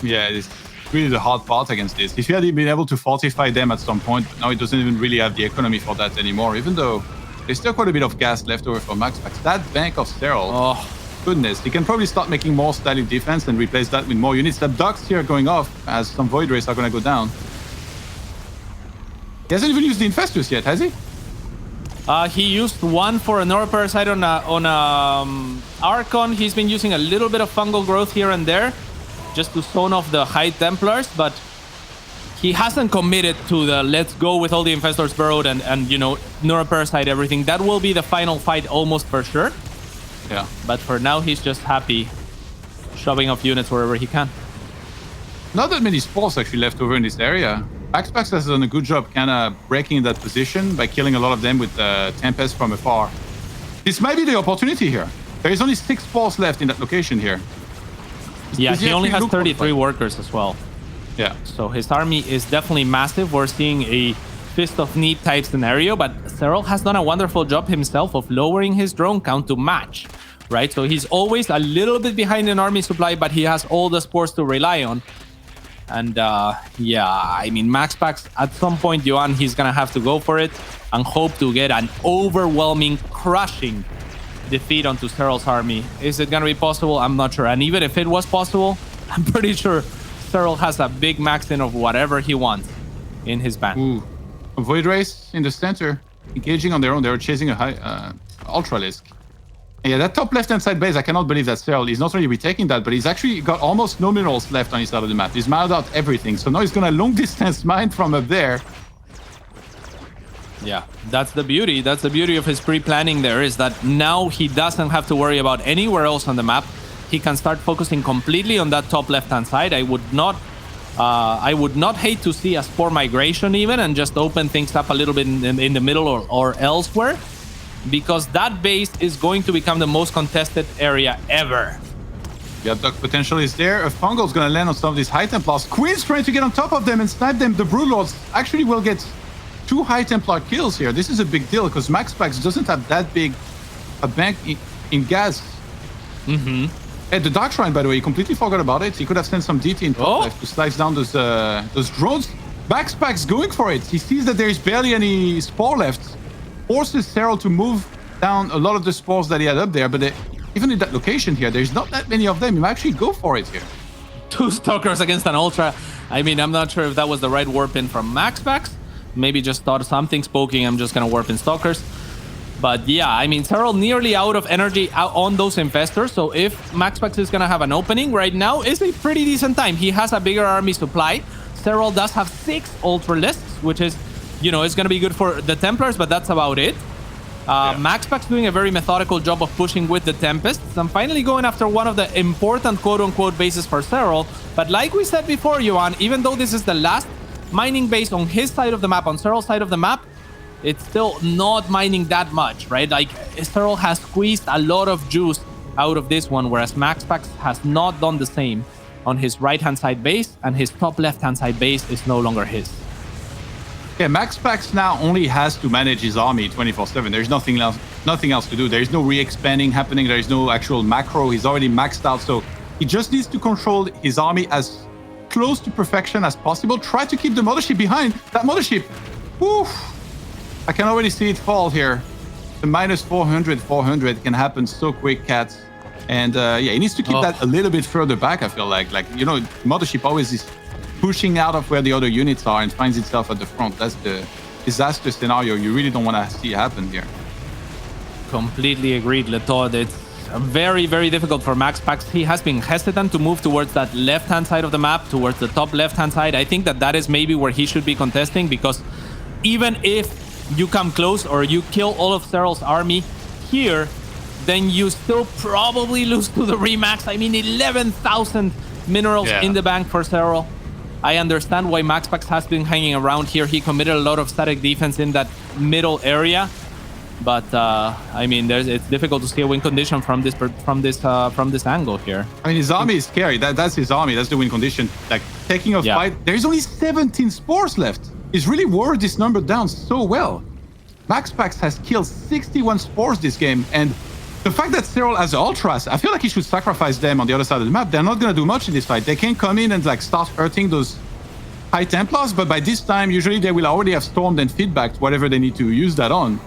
S1: Yeah, it's really the hard part against this. If he had been able to fortify them at some point, but now he doesn't even really have the economy for that anymore, even though there's still quite a bit of gas left over for MaxPax. That bank of Serral, goodness, he can probably start making more stylic defense and replace that with more units. The ducks here going off as some Void Rays are going to go down. He hasn't even used the Infestus yet, has he?
S2: He used one for a Neuroparasite on Archon. He's been using a little bit of fungal growth here and there, just to zone off the High Templars, but he hasn't committed to the let's go with all the Infestors burrowed and you know, Neuroparasite everything. That will be the final fight almost for sure.
S1: Yeah.
S2: But for now, he's just happy shoving off units wherever he can.
S1: Not that many spores actually left over in this area. MaxPax has done a good job kind of breaking that position by killing a lot of them with Tempest from afar. This might be the opportunity here. There is only 6 spores left in that location here.
S2: Yeah, he only has 33 workers as well.
S1: Yeah.
S2: So his army is definitely massive. We're seeing a Fist of Need type scenario, but Serral has done a wonderful job himself of lowering his drone count to match, right? So he's always a little bit behind in army supply, but he has all the spores to rely on. And yeah, I mean, MaxPax, at some point, Johan, he's going to have to go for it and hope to get an overwhelming, crushing defeat onto Serral's army. Is it going to be possible? I'm not sure. And even if it was possible, I'm pretty sure Serral has a big max-in of whatever he wants in his band.
S1: Ooh. A Void Race in the center, engaging on their own. They were chasing a high Ultralisk. Yeah, that top left-hand side base, I cannot believe that Serral is not only retaking that, but he's actually got almost no minerals left on his side of the map. He's mined out everything. So now he's going to long-distance mine from up there.
S2: Yeah, that's the beauty. That's the beauty of his pre-planning there, is that now he doesn't have to worry about anywhere else on the map. He can start focusing completely on that top left-hand side. I would not hate to see a spore migration even and just open things up a little bit in the middle or elsewhere, because that base is going to become the most contested area ever.
S1: Yeah, Duck potential is there. A Fungal's going to land on some of these High Templars. Queen's trying to get on top of them and snipe them. The Broodlords actually will get 2 High Templar kills here. This is a big deal because MaxPax doesn't have that big a bank in gas.
S2: Mm-hmm.
S1: And the Dark Shrine, by the way, he completely forgot about it. He could have sent some DT in top left to slice down those drones. MaxPax going for it. He sees that there is barely any spore left. Forces Serral to move down a lot of the spores that he had up there, but even in that location here, there's not that many of them. You might actually go for it here.
S2: 2 Stalkers against an Ultra. I mean, I'm not sure if that was the right warp in from MaxPax. Maybe just thought something's poking, I'm just gonna warp in Stalkers. But yeah, I mean, Serral nearly out of energy out on those Infestors. So if MaxPax is gonna have an opening right now, it's a pretty decent time. He has a bigger army supply. Serral does have 6 Ultralisks, which is, you know, it's gonna be good for the Templars, but that's about it. MaxPax doing a very methodical job of pushing with the Tempests and finally going after one of the important quote-unquote bases for Serral. But like we said before, Johan, even though this is the last mining base on his side of the map, on Serral's side of the map, it's still not mining that much, right? Like, Serral has squeezed a lot of juice out of this one, whereas MaxPax has not done the same on his right-hand side base, and his top left-hand side base is no longer his.
S1: Yeah, MaxPax now only has to manage his army 24/7. There's nothing else to do. There is no re-expanding happening. There is no actual macro. He's already maxed out, so he just needs to control his army as close to perfection as possible. Try to keep the mothership behind. That mothership, woof! I can already see it fall here. The minus 400 can happen so quick, Cats. And yeah, he needs to keep that a little bit further back, I feel like. Like, you know, mothership always is pushing out of where the other units are and finds itself at the front. That's the disaster scenario you really don't want to see happen here.
S2: Completely agreed, Letod. It's very, very difficult for MaxPax. He has been hesitant to move towards that left-hand side of the map, towards the top left-hand side. I think that is maybe where he should be contesting, because even if you come close or you kill all of Serral's army here, then you still probably lose to the Remax. I mean, 11,000 minerals in the bank for Serral. I understand why MaxPax has been hanging around here. He committed a lot of static defense in that middle area, but I mean, it's difficult to see a win condition from this angle here. I
S1: mean, his army is scary. That's his army. That's the win condition. Like, taking a fight. There's only 17 spores left. He's really wore this number down so well. MaxPax has killed 61 spores this game, and the fact that Serral has Ultras, I feel like he should sacrifice them on the other side of the map. They're not going to do much in this fight. They can come in and like start hurting those High Templars, but by this time, usually they will already have stormed and feedbacked whatever they need to use that on.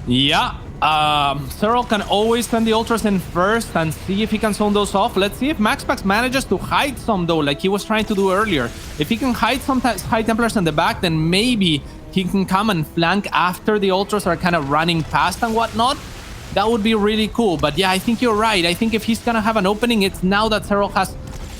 S2: Yeah, Serral can always send the Ultras in first and see if he can zone those off. Let's see if MaxPax manages to hide some, though, like he was trying to do earlier. If he can hide some High Templars in the back, then maybe he can come and flank after the Ultras are kind of running past and whatnot. That would be really cool. But yeah, I think you're right. I think if he's gonna have an opening, it's now that Serral has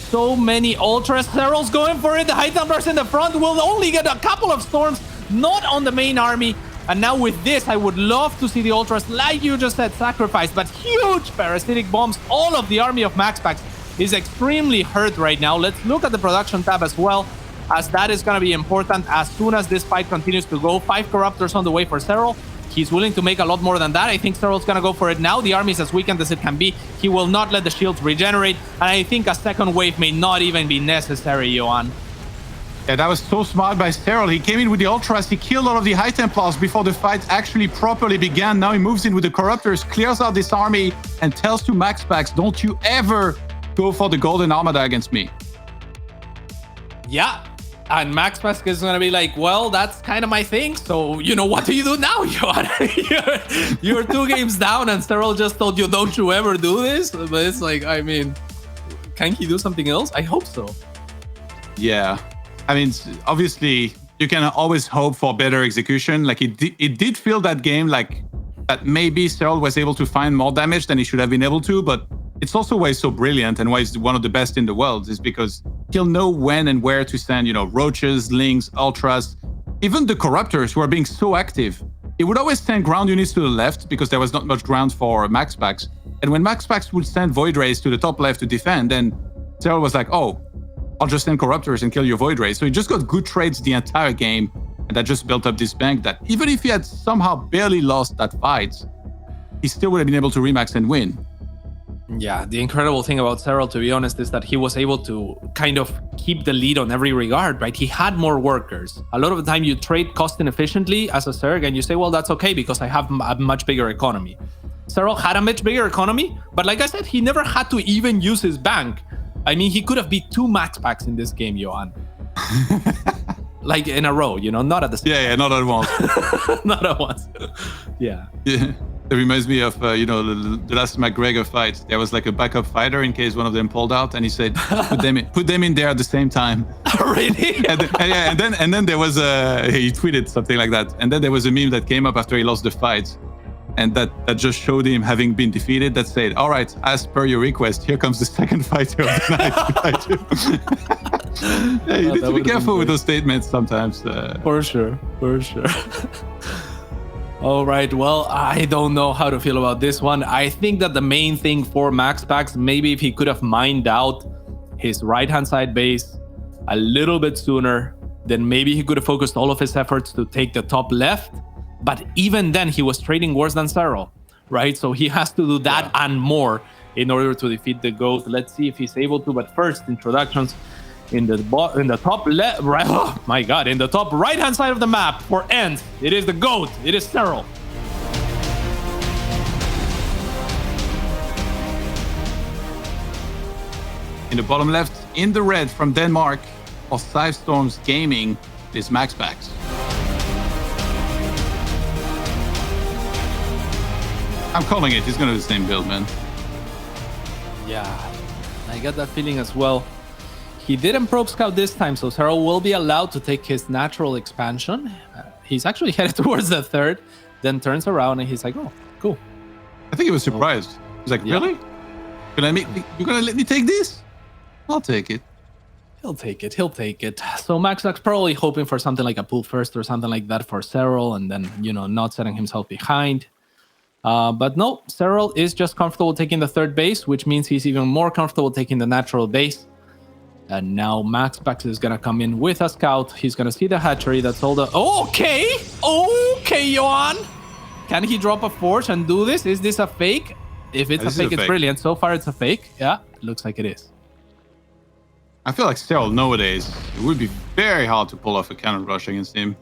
S2: so many Ultras. Serral's going for it. The High Templars in the front will only get a couple of storms, not on the main army. And now with this, I would love to see the Ultras, like you just said, sacrificed, but huge parasitic bombs. All of the army of MaxPax is extremely hurt right now. Let's look at the production tab as well, as that is going to be important as soon as this fight continues to go. 5 Corruptors on the way for Serral. He's willing to make a lot more than that. I think Serral's going to go for it now. The army is as weakened as it can be. He will not let the shields regenerate, and I think a second wave may not even be necessary, Johan.
S1: Yeah, that was so smart by Serral. He came in with the Ultras, he killed all of the High Templars before the fight actually properly began. Now he moves in with the Corruptors, clears out this army, and tells to MaxPax, don't you ever go for the Golden Armada against me.
S2: Yeah, and MaxPax is going to be like, well, that's kind of my thing, so, you know, what do you do now, Johan? you're 2 games down, and Serral just told you, don't you ever do this? But it's like, I mean, can he do something else? I hope so.
S1: Yeah. I mean, obviously, you can always hope for better execution. Like, it did feel that game like that maybe Serral was able to find more damage than he should have been able to, but it's also why he's so brilliant and why he's one of the best in the world, is because he'll know when and where to send, you know, Roaches, Lings, Ultras, even the Corruptors who are being so active. He would always send ground units to the left because there was not much ground for MaxPax. And when MaxPax would send Void Rays to the top left to defend, then Serral was like, oh, I'll just send Corruptors and kill your Void Rays. So he just got good trades the entire game, and that just built up this bank that even if he had somehow barely lost that fight, he still would have been able to remax and win.
S2: Yeah, the incredible thing about Serral, to be honest, is that he was able to kind of keep the lead on every regard, right? He had more workers. A lot of the time you trade cost inefficiently as a Zerg, and you say, well, that's okay because I have a much bigger economy. Serral had a much bigger economy, but like I said, he never had to even use his bank. I mean, he could have beat 2 MaxPax in this game, Johan. Like in a row, you know, not at the same
S1: Yeah, not at once.
S2: Not at once. Yeah.
S1: Yeah. It reminds me of, you know, the last McGregor fight. There was like a backup fighter in case one of them pulled out, and he said, put them in there at the same time.
S2: Really?
S1: and then there was he tweeted something like that. And then there was a meme that came up after he lost the fight. And that just showed him having been defeated. That said, all right, as per your request, here comes the second fighter of the night. Yeah, you need to be careful with those statements sometimes.
S2: For sure. All right, well, I don't know how to feel about this one. I think that the main thing for MaxPax, maybe if he could have mined out his right-hand side base a little bit sooner, then maybe he could have focused all of his efforts to take the top left. But even then, he was trading worse than Serral, right? So he has to do that and more in order to defeat the GOAT. Let's see if he's able to. But first, introductions in the top left, right? Oh my God! In the top right-hand side of the map for Ents, it is the GOAT. It is Serral.
S1: In the bottom left, in the red from Denmark, of 5 Storms Gaming, is MaxPax. I'm calling it. He's going to do the same build, man.
S2: Yeah, I got that feeling as well. He didn't probe scout this time, so Serral will be allowed to take his natural expansion. He's actually headed towards the 3rd, then turns around and he's like, oh, cool.
S1: I think he was surprised. He's like, really? You're going to let me take this? I'll take it.
S2: He'll take it. So MaxPax probably hoping for something like a pull first or something like that for Serral, and then, you know, not setting himself behind. But no, Serral is just comfortable taking the 3rd base, which means he's even more comfortable taking the natural base. And now MaxPax is going to come in with a scout. He's going to see the hatchery. That's all the... Okay, Johan. Can he drop a forge and do this? Is this a fake? If it's a fake, it's brilliant. So far, it's a fake. Yeah, it looks like it is.
S1: I feel like Serral nowadays, it would be very hard to pull off a cannon rush against him.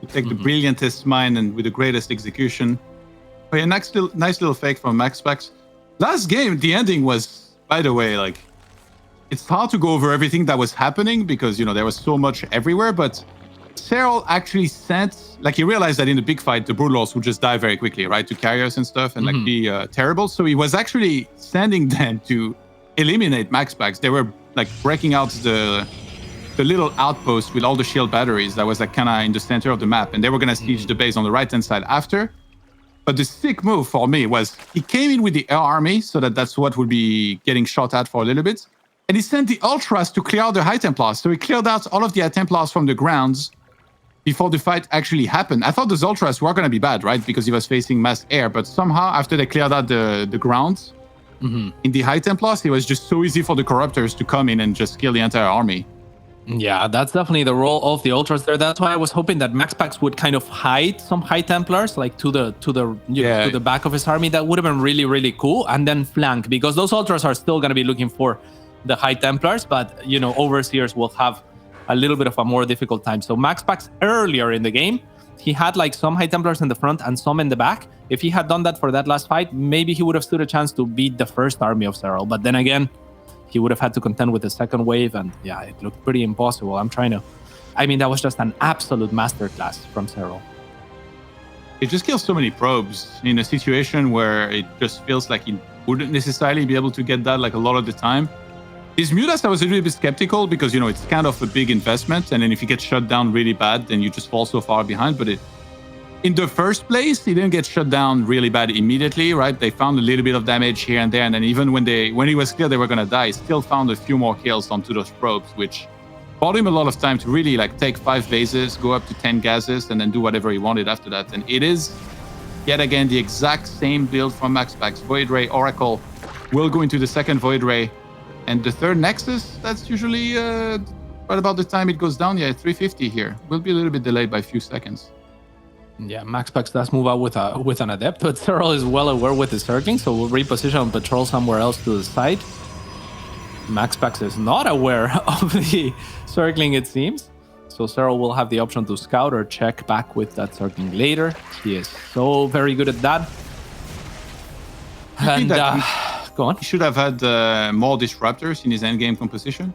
S1: You take the brilliantest mind and with the greatest execution. But a nice little fake from MaxPax. Last game, the ending was, by the way, like, it's hard to go over everything that was happening because, you know, there was so much everywhere, but Serral actually sent, like, he realized that in the big fight, the Broodlords would just die very quickly, right, to carriers and stuff and, like, be terrible. So he was actually sending them to eliminate MaxPax. They were, like, breaking out the little outpost with all the shield batteries that was, like, kind of in the center of the map, and they were going to siege the base on the right-hand side after. But the sick move for me was he came in with the air army, so that's what would be getting shot at for a little bit. And he sent the Ultras to clear out the High Templars. So he cleared out all of the High Templars from the grounds. before the fight actually happened. I thought those ultras were going to be bad, right? Because he was facing mass air, but somehow after they cleared out the ground in the High Templars, it was just so easy for the Corruptors to come in and just kill the entire army.
S2: Yeah, that's definitely the role of the ultras there. That's why I was hoping that MaxPax would kind of hide some High Templars like to the to the back of his army. That would have been really, really cool. And then flank, because those ultras are still going to be looking for the High Templars, but Overseers will have a little bit of a more difficult time. So MaxPax earlier in the game, he had like some High Templars in the front and some in the back. If he had done that for that last fight, maybe he would have stood a chance to beat the first army of Serral. But then again, he would have had to contend with the second wave, and yeah, it looked pretty impossible. That was just an absolute masterclass from Serral.
S1: It just kills so many probes in a situation where it just feels like he wouldn't necessarily be able to get that like a lot of the time. His Mutas, I was a little bit skeptical because, it's kind of a big investment. And then if you get shut down really bad, then you just fall so far behind. But in the first place, he didn't get shut down really bad immediately, right? They found a little bit of damage here and there. And then even when he was clear they were going to die, he still found a few more kills onto those probes, which bought him a lot of time to really like take 5 bases, go up to 10 gases, and then do whatever he wanted after that. And it is, yet again, the exact same build from MaxPax. Void Ray, Oracle will go into the second Void Ray. And the third Nexus, that's usually right about the time it goes down. Yeah, 350 here. Will be a little bit delayed by a few seconds.
S2: Yeah, MaxPax does move out with an Adept, but Serral is well aware with his circling, so we'll reposition and patrol somewhere else to the side. MaxPax is not aware of the circling, it seems. So Serral will have the option to scout or check back with that circling later. He is so very good at that. And go on.
S1: He should have had more disruptors in his endgame composition.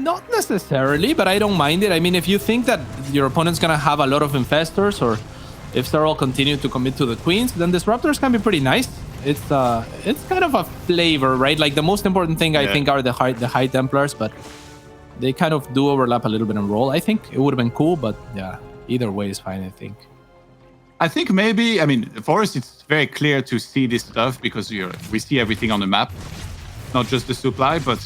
S2: Not necessarily, but I don't mind it. I mean, if you think that your opponent's gonna have a lot of infestors, or if Serral continue to commit to the queens, then disruptors can be pretty nice. It's kind of a flavor, right? Like the most important thing I think are the high Templars, but they kind of do overlap a little bit in role. I think it would have been cool, but yeah, either way is fine, I think.
S1: I think maybe, for us, it's very clear to see this stuff because we see everything on the map, not just the supply, but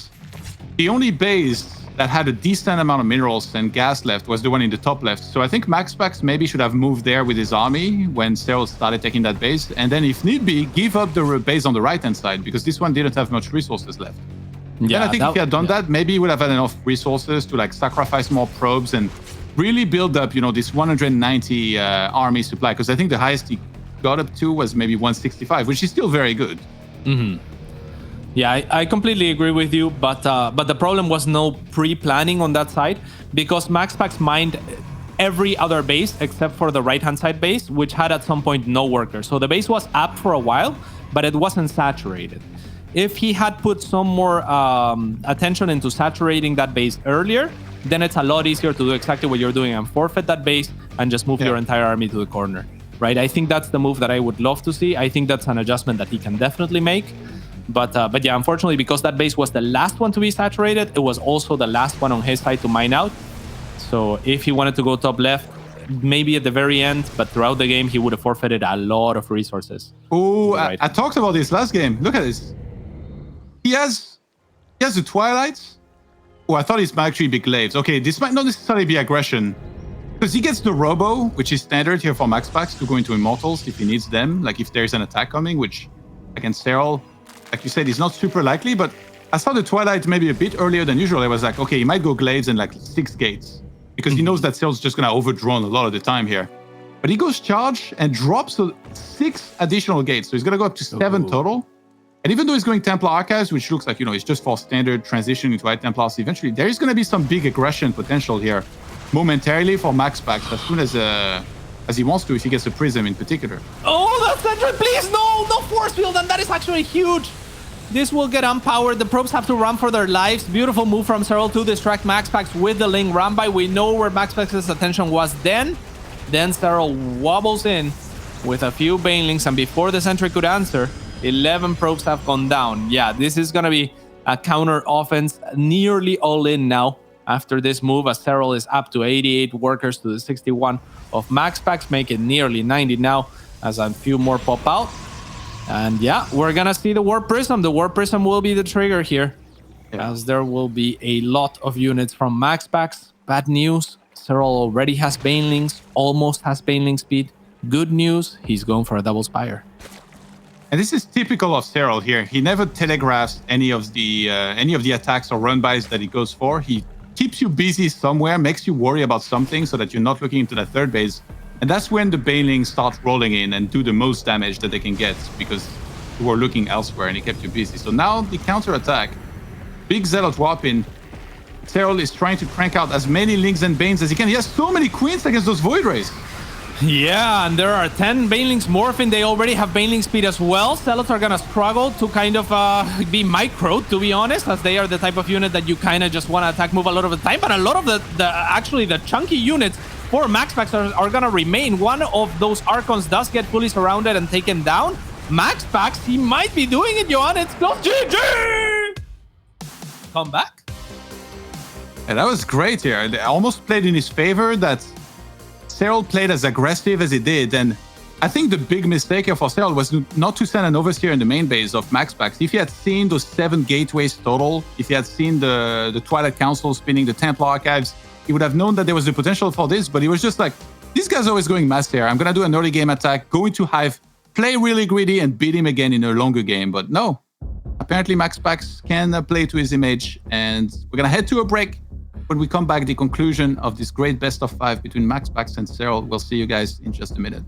S1: the only base that had a decent amount of minerals and gas left was the one in the top left. So I think MaxPax maybe should have moved there with his army when Serral started taking that base. And then if need be, give up the base on the right-hand side because this one didn't have much resources left. Yeah, and I think if he had done that, maybe he would have had enough resources to like sacrifice more probes and really build up, this 190 army supply. Because I think the highest he got up to was maybe 165, which is still very good.
S2: Mm-hmm. Yeah, I completely agree with you, but the problem was no pre-planning on that side because MaxPax mined every other base except for the right-hand side base, which had at some point no workers. So the base was up for a while, but it wasn't saturated. If he had put some more attention into saturating that base earlier, then it's a lot easier to do exactly what you're doing and forfeit that base and just move your entire army to the corner, right? I think that's the move that I would love to see. I think that's an adjustment that he can definitely make. But yeah, unfortunately, because that base was the last one to be saturated, it was also the last one on his side to mine out. So if he wanted to go top left, maybe at the very end, but throughout the game, he would have forfeited a lot of resources.
S1: Oh, I talked about this last game. Look at this. He has the Twilights. Oh, I thought it might actually be Glaives. Okay, this might not necessarily be aggression. Because he gets the Robo, which is standard here for MaxPax to go into Immortals if he needs them. Like if there's an attack coming, which against Serral, like you said, is not super likely. But I saw the Twilight maybe a bit earlier than usual. I was like, okay, he might go Glaives and like 6 gates. Because he knows that Serral's just going to overdrone a lot of the time here. But he goes charge and drops 6 additional gates. So he's going to go up to 7 total. And even though he's going Templar Archives, which looks like, it's just for standard transition into High Templars eventually, there is going to be some big aggression potential here momentarily for MaxPax as soon as he wants to, if he gets a Prism in particular.
S2: Oh, that's central, please, no force field, and that is actually huge. This will get unpowered. The probes have to run for their lives. Beautiful move from Serral to distract MaxPax with the Ling run by. We know where MaxPax's attention was then. Then Serral wobbles in with a few Banelings, and before the sentry could answer, 11 probes have gone down. Yeah, this is going to be a counter offense nearly all in now after this move, as Serral is up to 88 workers to the 61 of MaxPax, make it nearly 90 now as a few more pop out. And yeah, we're going to see the Warp Prism. The Warp Prism will be the trigger here. as there will be a lot of units from MaxPax. Bad news, Serral already has Banelings, almost has Baneling speed. Good news, he's going for a double Spire.
S1: And this is typical of Serral here. He never telegraphs any of the attacks or run-bys that he goes for. He keeps you busy somewhere, makes you worry about something so that you're not looking into that third base. And that's when the Banelings start rolling in and do the most damage that they can get because you were looking elsewhere and he kept you busy. So now the counter-attack, big Zealot Warpin. Serral is trying to crank out as many Lings and Banes as he can. He has so many Queens against those Void Rays.
S2: Yeah, and there are 10 Banelings morphing. They already have Baneling speed as well. Zealots are gonna struggle to kind of be micro, to be honest, as they are the type of unit that you kind of just want to attack move a lot of the time. But a lot of the chunky units for MaxPax are gonna remain. One of those Archons does get fully surrounded and taken down. MaxPax, he might be doing it, Johan. It's close. GG! Come back.
S1: And that was great here. They almost played in his favor that Serral played as aggressive as he did, and I think the big mistake here for Serral was not to send an Overseer in the main base of MaxPax. If he had seen those 7 gateways total, if he had seen the Twilight Council spinning the Templar Archives, he would have known that there was the potential for this, but he was just like, this guy's always going mass here. I'm going to do an early game attack, go into Hive, play really greedy, and beat him again in a longer game. But no, apparently MaxPax can play to his image, and we're going to head to a break. When we come back, the conclusion of this great best of 5 between MaxPax and Serral. We'll see you guys in just a minute.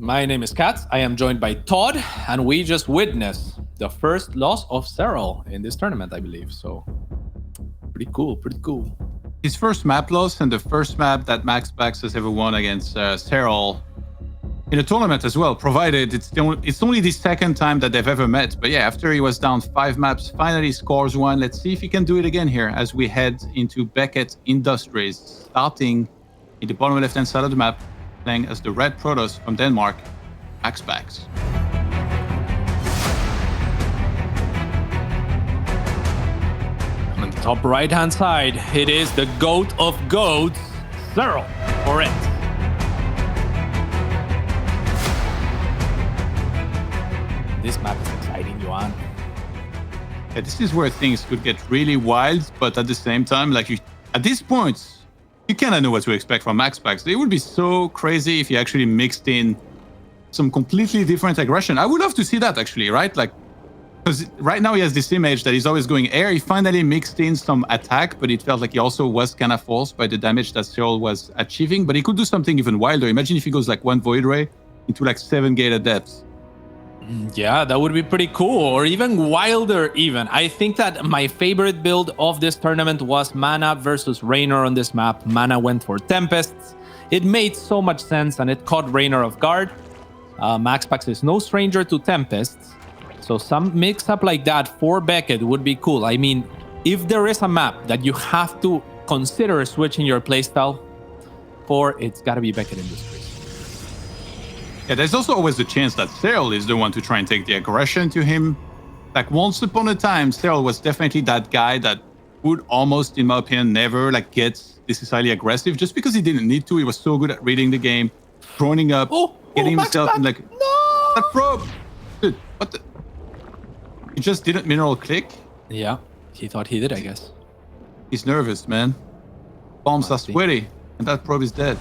S2: My name is Kat. I am joined by Todd, and we just witnessed the first loss of Serral in this tournament, I believe. So, pretty cool, pretty cool.
S1: His first map loss and the first map that MaxPax has ever won against Serral in a tournament as well, provided it's only the second time that they've ever met. But yeah, after he was down 5 maps, finally scores one. Let's see if he can do it again here as we head into Beckett Industries, starting in the bottom left-hand side of the map, playing as the Red Protoss from Denmark, MaxPax.
S2: On the top right-hand side, it is the GOAT of GOATs, Serral, for it. This map is exciting, Johan.
S1: Yeah, this is where things could get really wild, but at the same time, at this point, you kind of know what to expect from MaxPax. It would be so crazy if he actually mixed in some completely different aggression. I would love to see that, actually, right? Because right now he has this image that he's always going air. He finally mixed in some attack, but it felt like he also was kind of forced by the damage that Serral was achieving. But he could do something even wilder. Imagine if he goes 1 Void Ray into 7 gated depths.
S2: Yeah, that would be pretty cool, or even wilder even. I think that my favorite build of this tournament was Mana versus Raynor on this map. Mana went for Tempests. It made so much sense, and it caught Raynor off guard. MaxPax is no stranger to Tempests, so some mix-up like that for Beckett would be cool. I mean, if there is a map that you have to consider switching your playstyle for, it's got to be Beckett Industries.
S1: Yeah, there's also always the chance that Serral is the one to try and take the aggression to him. Once upon a time, Serral was definitely that guy that would almost, in my opinion, never get necessarily aggressive just because he didn't need to. He was so good at reading the game, droning up, getting himself in
S2: no!
S1: that probe. Dude, what the? He just didn't mineral click.
S2: Yeah, he thought he did, I guess.
S1: He's nervous, man. Bombs are sweaty, and that probe is dead.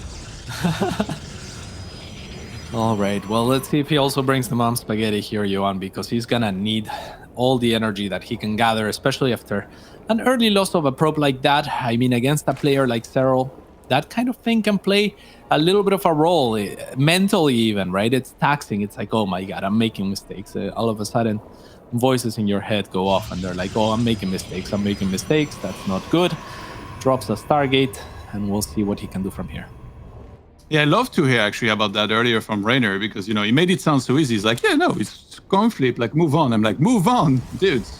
S2: All right, well, let's see if he also brings the mom spaghetti here, Johan, because he's gonna need all the energy that he can gather, especially after an early loss of a probe like that. I mean, against a player like Serral, that kind of thing can play a little bit of a role, mentally even, right? It's taxing. It's like, oh my God, I'm making mistakes. All of a sudden, voices in your head go off, and they're like, oh, I'm making mistakes. That's not good. Drops a Stargate, and we'll see what he can do from here.
S1: Yeah, I love to hear actually about that earlier from Raynor because, he made it sound so easy. He's like, yeah, no, it's coin flip, move on. I'm like, move on, dudes.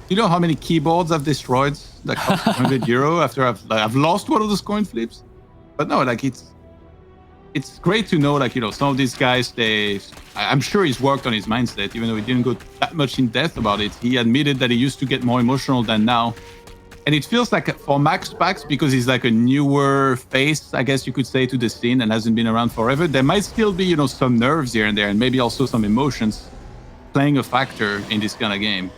S1: You know how many keyboards I've destroyed, €100 after I've lost one of those coin flips? But no, it's great to know, some of these guys, I'm sure he's worked on his mindset, even though he didn't go that much in depth about it. He admitted that he used to get more emotional than now. And it feels like for MaxPax, because he's a newer face, I guess you could say, to the scene and hasn't been around forever, there might still be, some nerves here and there, and maybe also some emotions playing a factor in this kind of game.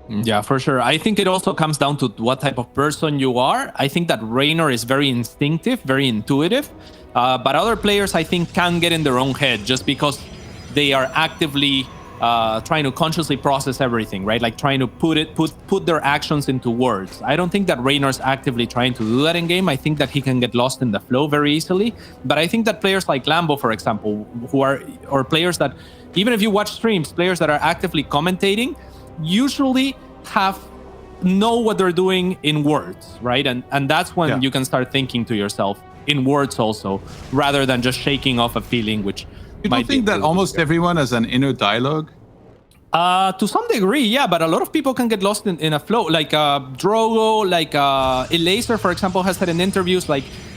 S2: Yeah, for sure. I think it also comes down to what type of person you are. I think that Raynor is very instinctive, very intuitive, but other players, I think, can get in their own head just because they are actively trying to consciously process everything, right? Trying to put their actions into words. I don't think that Raynor's actively trying to do that in game. I think that he can get lost in the flow very easily. But I think that players like Lambo, for example, or players that, even if you watch streams, players that are actively commentating, usually know what they're doing in words, right? And that's when you can start thinking to yourself in words also, rather than just shaking off a feeling, which
S1: you don't think that almost everyone has an inner dialogue?
S2: To some degree, yeah, but a lot of people can get lost in a flow. Drogo, Elaser, for example, has said in interviews,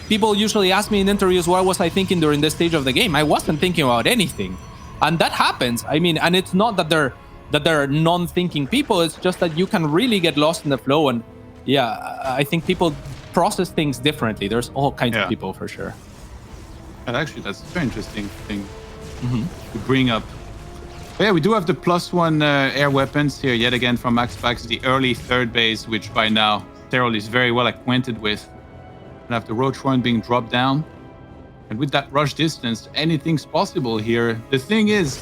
S2: people usually ask me in interviews, what was I thinking during this stage of the game? I wasn't thinking about anything. And that happens. I mean, and it's not that they're non-thinking people. It's just that you can really get lost in the flow. And yeah, I think people process things differently. There's all kinds of people for sure.
S1: And actually, that's a very interesting thing to bring up. But yeah, we do have the +1 air weapons here yet again from MaxPax, the early third base, which by now Serral is very well acquainted with. And have the Roach One being dropped down. And with that rush distance, anything's possible here. The thing is,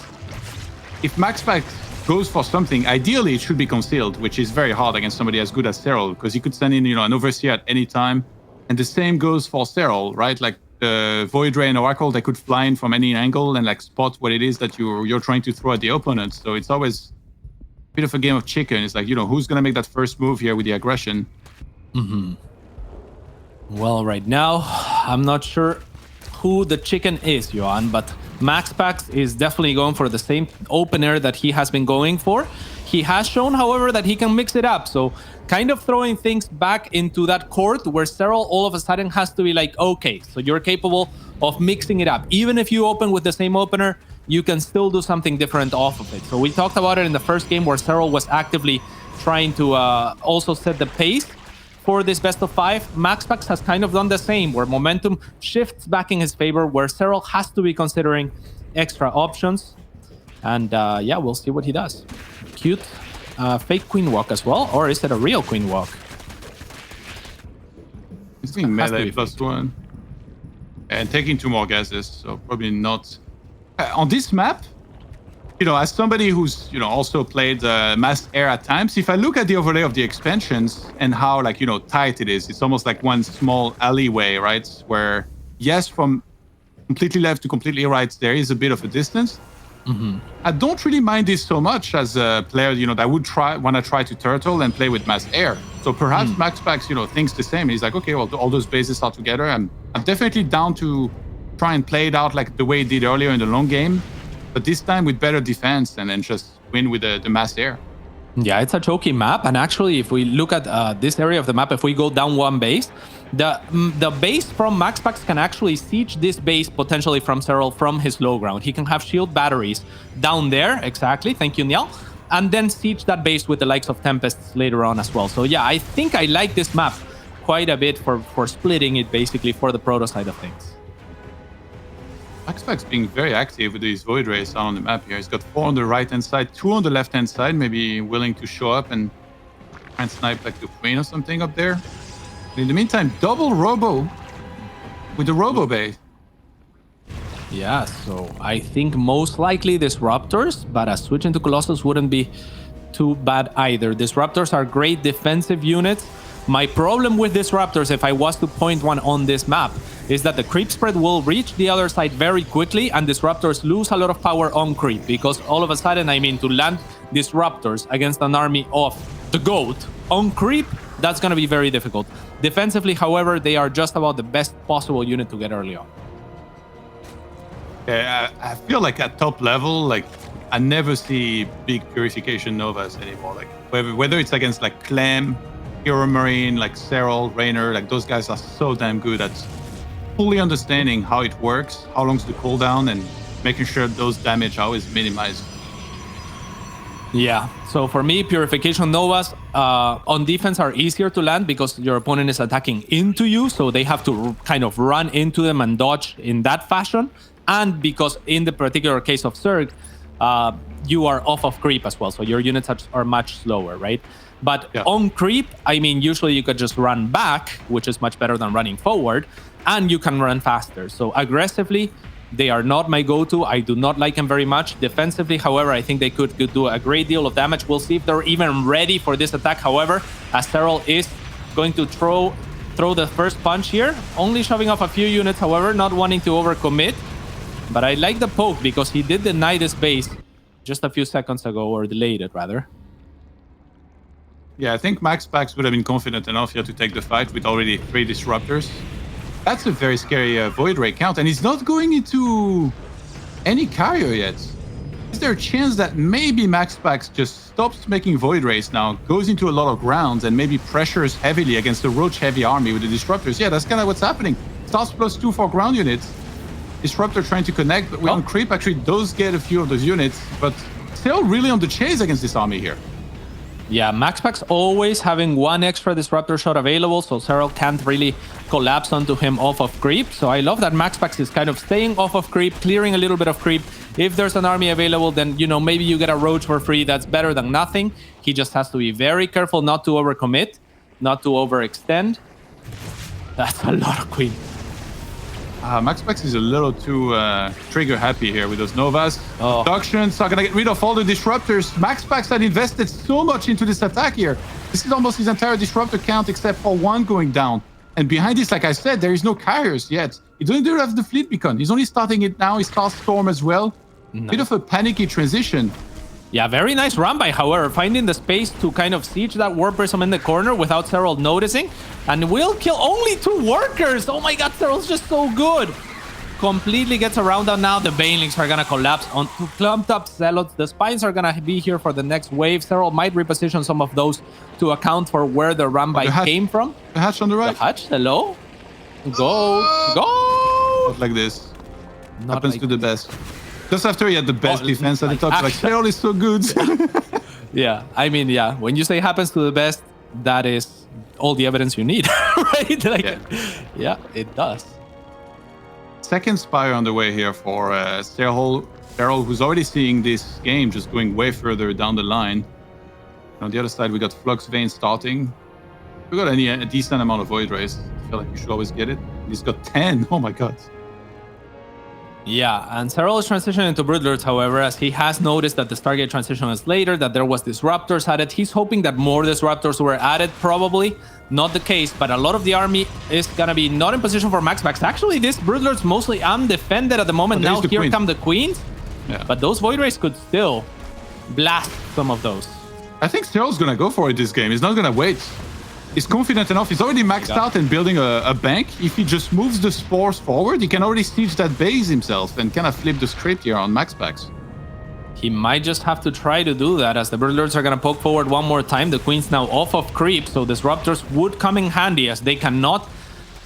S1: if MaxPax goes for something, ideally it should be concealed, which is very hard against somebody as good as Serral, because he could send in, an overseer at any time. And the same goes for Serral, right? the Void Ray and Oracle, they could fly in from any angle and like spot what it is that you're trying to throw at the opponent. So it's always a bit of a game of chicken. It's like, who's going to make that first move here with the aggression?
S2: Well, right now, I'm not sure who the chicken is, Johan, but MaxPax is definitely going for the same opener that he has been going for. He has shown, however, that he can mix it up. So kind of throwing things back into that court where Serral all of a sudden has to be like, okay, so you're capable of mixing it up. Even if you open with the same opener, you can still do something different off of it. So we talked about it in the first game where Serral was actively trying to also set the pace for this best of 5. MaxPax has kind of done the same, where momentum shifts back in his favor, where Serral has to be considering extra options. And yeah, we'll see what he does. Cute fake queen walk as well, or is it a real queen walk?
S1: He's being melee +1 and taking 2 more guesses, so probably not. On this map, as somebody who's also played Mass Air at times, if I look at the overlay of the expansions and how tight it is, it's almost like one small alleyway, right? Where yes, from completely left to completely right, there is a bit of a distance. I don't really mind this so much as a player, that would want to try to turtle and play with Mass Air. So perhaps MaxPax, thinks the same. He's like, okay, well, all those bases are together. I'm definitely down to try and play it out like the way he did earlier in the long game, but this time with better defense and then just win with the Mass Air.
S2: Yeah, it's a choky map. And actually, if we look at this area of the map, if we go down one base, the base from MaxPax can actually siege this base potentially from Serral from his low ground. He can have shield batteries down there. Exactly. Thank you, Niall. And then siege that base with the likes of Tempests later on as well. So yeah, I think I like this map quite a bit for splitting it basically for the proto side of things.
S1: MaxPax being very active with these Void Rays on the map here. He's got 4 on the right-hand side, 2 on the left-hand side, maybe willing to show up and try and snipe like the Queen or something up there. In the meantime, double Robo with the Robo Bay.
S2: Yeah, so I think most likely Disruptors, but a switch into Colossus wouldn't be too bad either. Disruptors are great defensive units. My problem with Disruptors, if I was to point one on this map, is that the creep spread will reach the other side very quickly and Disruptors lose a lot of power on creep, because all of a sudden, to land Disruptors against an army of the GOAT on creep, that's going to be very difficult. Defensively, however, they are just about the best possible unit to get early on.
S1: Yeah, I feel like at top level, I never see big Purification Novas anymore. Whether it's against Clem, Hero Marine, Serral, Raynor, those guys are so damn good at fully understanding how it works, how long's the cooldown, and making sure those damage are always minimized.
S2: Yeah, so for me, Purification Novas on defense are easier to land because your opponent is attacking into you, so they have to kind of run into them and dodge in that fashion. And because in the particular case of Zerg, you are off of creep as well, so your units are much slower, right? But on creep, usually you could just run back, which is much better than running forward, and you can run faster. So aggressively, they are not my go-to. I do not like them very much. Defensively, however, I think they could do a great deal of damage. We'll see if they're even ready for this attack. However, as Serral is going to throw the first punch here, only shoving off a few units, however, not wanting to overcommit. But I like the poke because he did deny this base just a few seconds ago, or delayed it rather.
S1: Yeah, I think MaxPax would have been confident enough here to take the fight with already 3 Disruptors. That's a very scary Void Ray count, and he's not going into any carrier yet. Is there a chance that maybe MaxPax just stops making Void Rays now, goes into a lot of grounds, and maybe pressures heavily against the Roach-heavy army with the Disruptors? Yeah, that's kind of what's happening. Stars +2 for ground units. Disruptor trying to connect, but on creep actually does get a few of those units, but still really on the chase against this army here.
S2: Yeah, MaxPax always having 1 extra Disruptor shot available, so Serral can't really collapse onto him off of creep. So I love that MaxPax is kind of staying off of creep, clearing a little bit of creep. If there's an army available, then, maybe you get a Roach for free. That's better than nothing. He just has to be very careful not to overcommit, not to overextend. That's a lot of Queen.
S1: MaxPax is a little too trigger happy here with those Novas. Productions are gonna get rid of all the Disruptors. MaxPax had invested so much into this attack here. This is almost his entire Disruptor count except for 1 going down. And behind this, like I said, there is no carriers yet. He doesn't even have the fleet beacon. He's only starting it now. He starts Storm as well.
S2: No.
S1: Bit of a panicky transition.
S2: Yeah, very nice run by, however, finding the space to kind of siege that Warp Prism in the corner without Serral noticing. And will kill only 2 workers. Oh my god, Serral's just so good. Completely gets around them now. The Banelings are going to collapse onto clumped up Zealots. The Spines are going to be here for the next wave. Serral might reposition some of those to account for where the run by came from.
S1: The hatch on the right.
S2: The hatch, hello? Go.
S1: Not like this.
S2: Not
S1: Happens
S2: like
S1: to the best. Just after he had the best defense at the top, like Serral is so good.
S2: Yeah, I mean, yeah. When you say happens to the best, that is all the evidence you need, right? Like, yeah, it does.
S1: Second Spire on the way here for Serral, who's already seeing this game just going way further down the line. And on the other side, we got Flux Vein starting. If we got a decent amount of Void Rays, I feel like you should always get it. He's got 10. Oh my god.
S2: Yeah, and Serral is transitioning into Broodlords, however, as he has noticed that the Stargate transition was later, that there was Disruptors added. He's hoping that more Disruptors were added, probably. Not the case, but a lot of the army is gonna be not in position for MaxPax. Actually, this Broodlords mostly undefended at the moment. Now here come the Queens. Yeah. But those Void Rays could still blast some of those.
S1: I think Serral's gonna go for it this game. He's not gonna wait. He's confident enough. He's already maxed out and building a bank. If he just moves the spores forward, he can already siege that base himself and kind of flip the script here on MaxPax.
S2: He might just have to try to do that, as the Broodlords are going to poke forward one more time. The Queen's now off of creep, so Disruptors would come in handy, as they cannot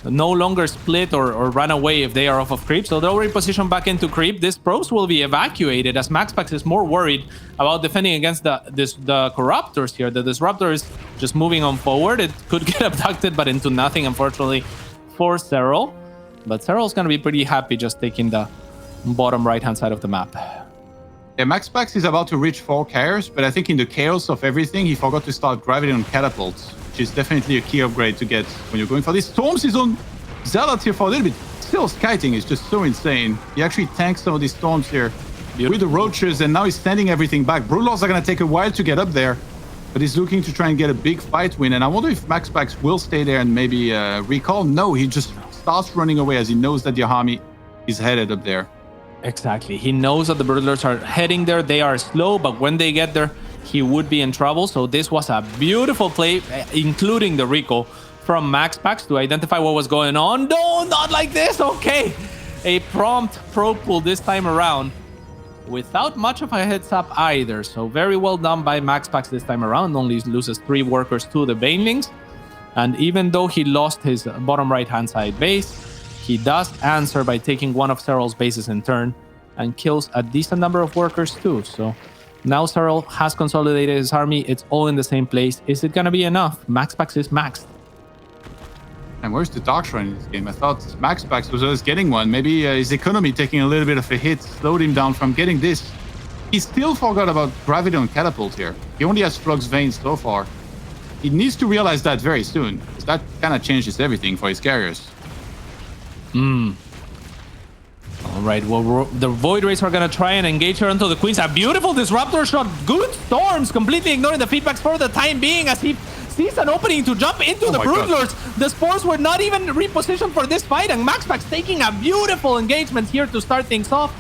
S2: no longer split or run away if they are off of creep. So they'll reposition back into creep. This pros will be evacuated, as MaxPax is more worried about defending against the Corruptors here. The Disruptor is just moving on forward. It could get abducted, but into nothing, unfortunately, for Serral. But Serral's going to be pretty happy just taking the bottom right-hand side of the map.
S1: Yeah, MaxPax is about to reach 4 carriers, but I think in the chaos of everything, he forgot to start gravity on catapults, which is definitely a key upgrade to get when you're going for this. Storms is on Zealot here for a little bit. Still, kiting is just so insane. He actually tanks some of these storms here with the roaches, and now he's standing everything back. Broodlords are going to take a while to get up there, but he's looking to try and get a big fight win. And I wonder if MaxPax will stay there and maybe recall. No, he just starts running away as he knows that the army is headed up there.
S2: Exactly. He knows that the Broodlords are heading there. They are slow, but when they get there, he would be in trouble. So this was a beautiful play, including the recall from MaxPax to identify what was going on. No, not like this. Okay. A prompt probe pull this time around without much of a heads up either. So very well done by MaxPax this time around. Only loses 3 workers to the Banelings. And even though he lost his bottom right-hand side base, he does answer by taking one of Serral's bases in turn and kills a decent number of workers too. So now Serral has consolidated his army. It's all in the same place. Is it going to be enough? MaxPax is maxed.
S1: And where's the Dark Shrine in this game? I thought MaxPax was always getting one. Maybe his economy taking a little bit of a hit slowed him down from getting this. He still forgot about gravity on catapult here. He only has Flux Veins so far. He needs to realize that very soon, because that kind of changes everything for his carriers.
S2: All right, well, the Void Rays are going to try and engage her until the Queen's a beautiful Disruptor shot. Good Storms, completely ignoring the feedbacks for the time being, as he sees an opening to jump into the Broodlords. The Spores were not even repositioned for this fight, and MaxPax taking a beautiful engagement here to start things off.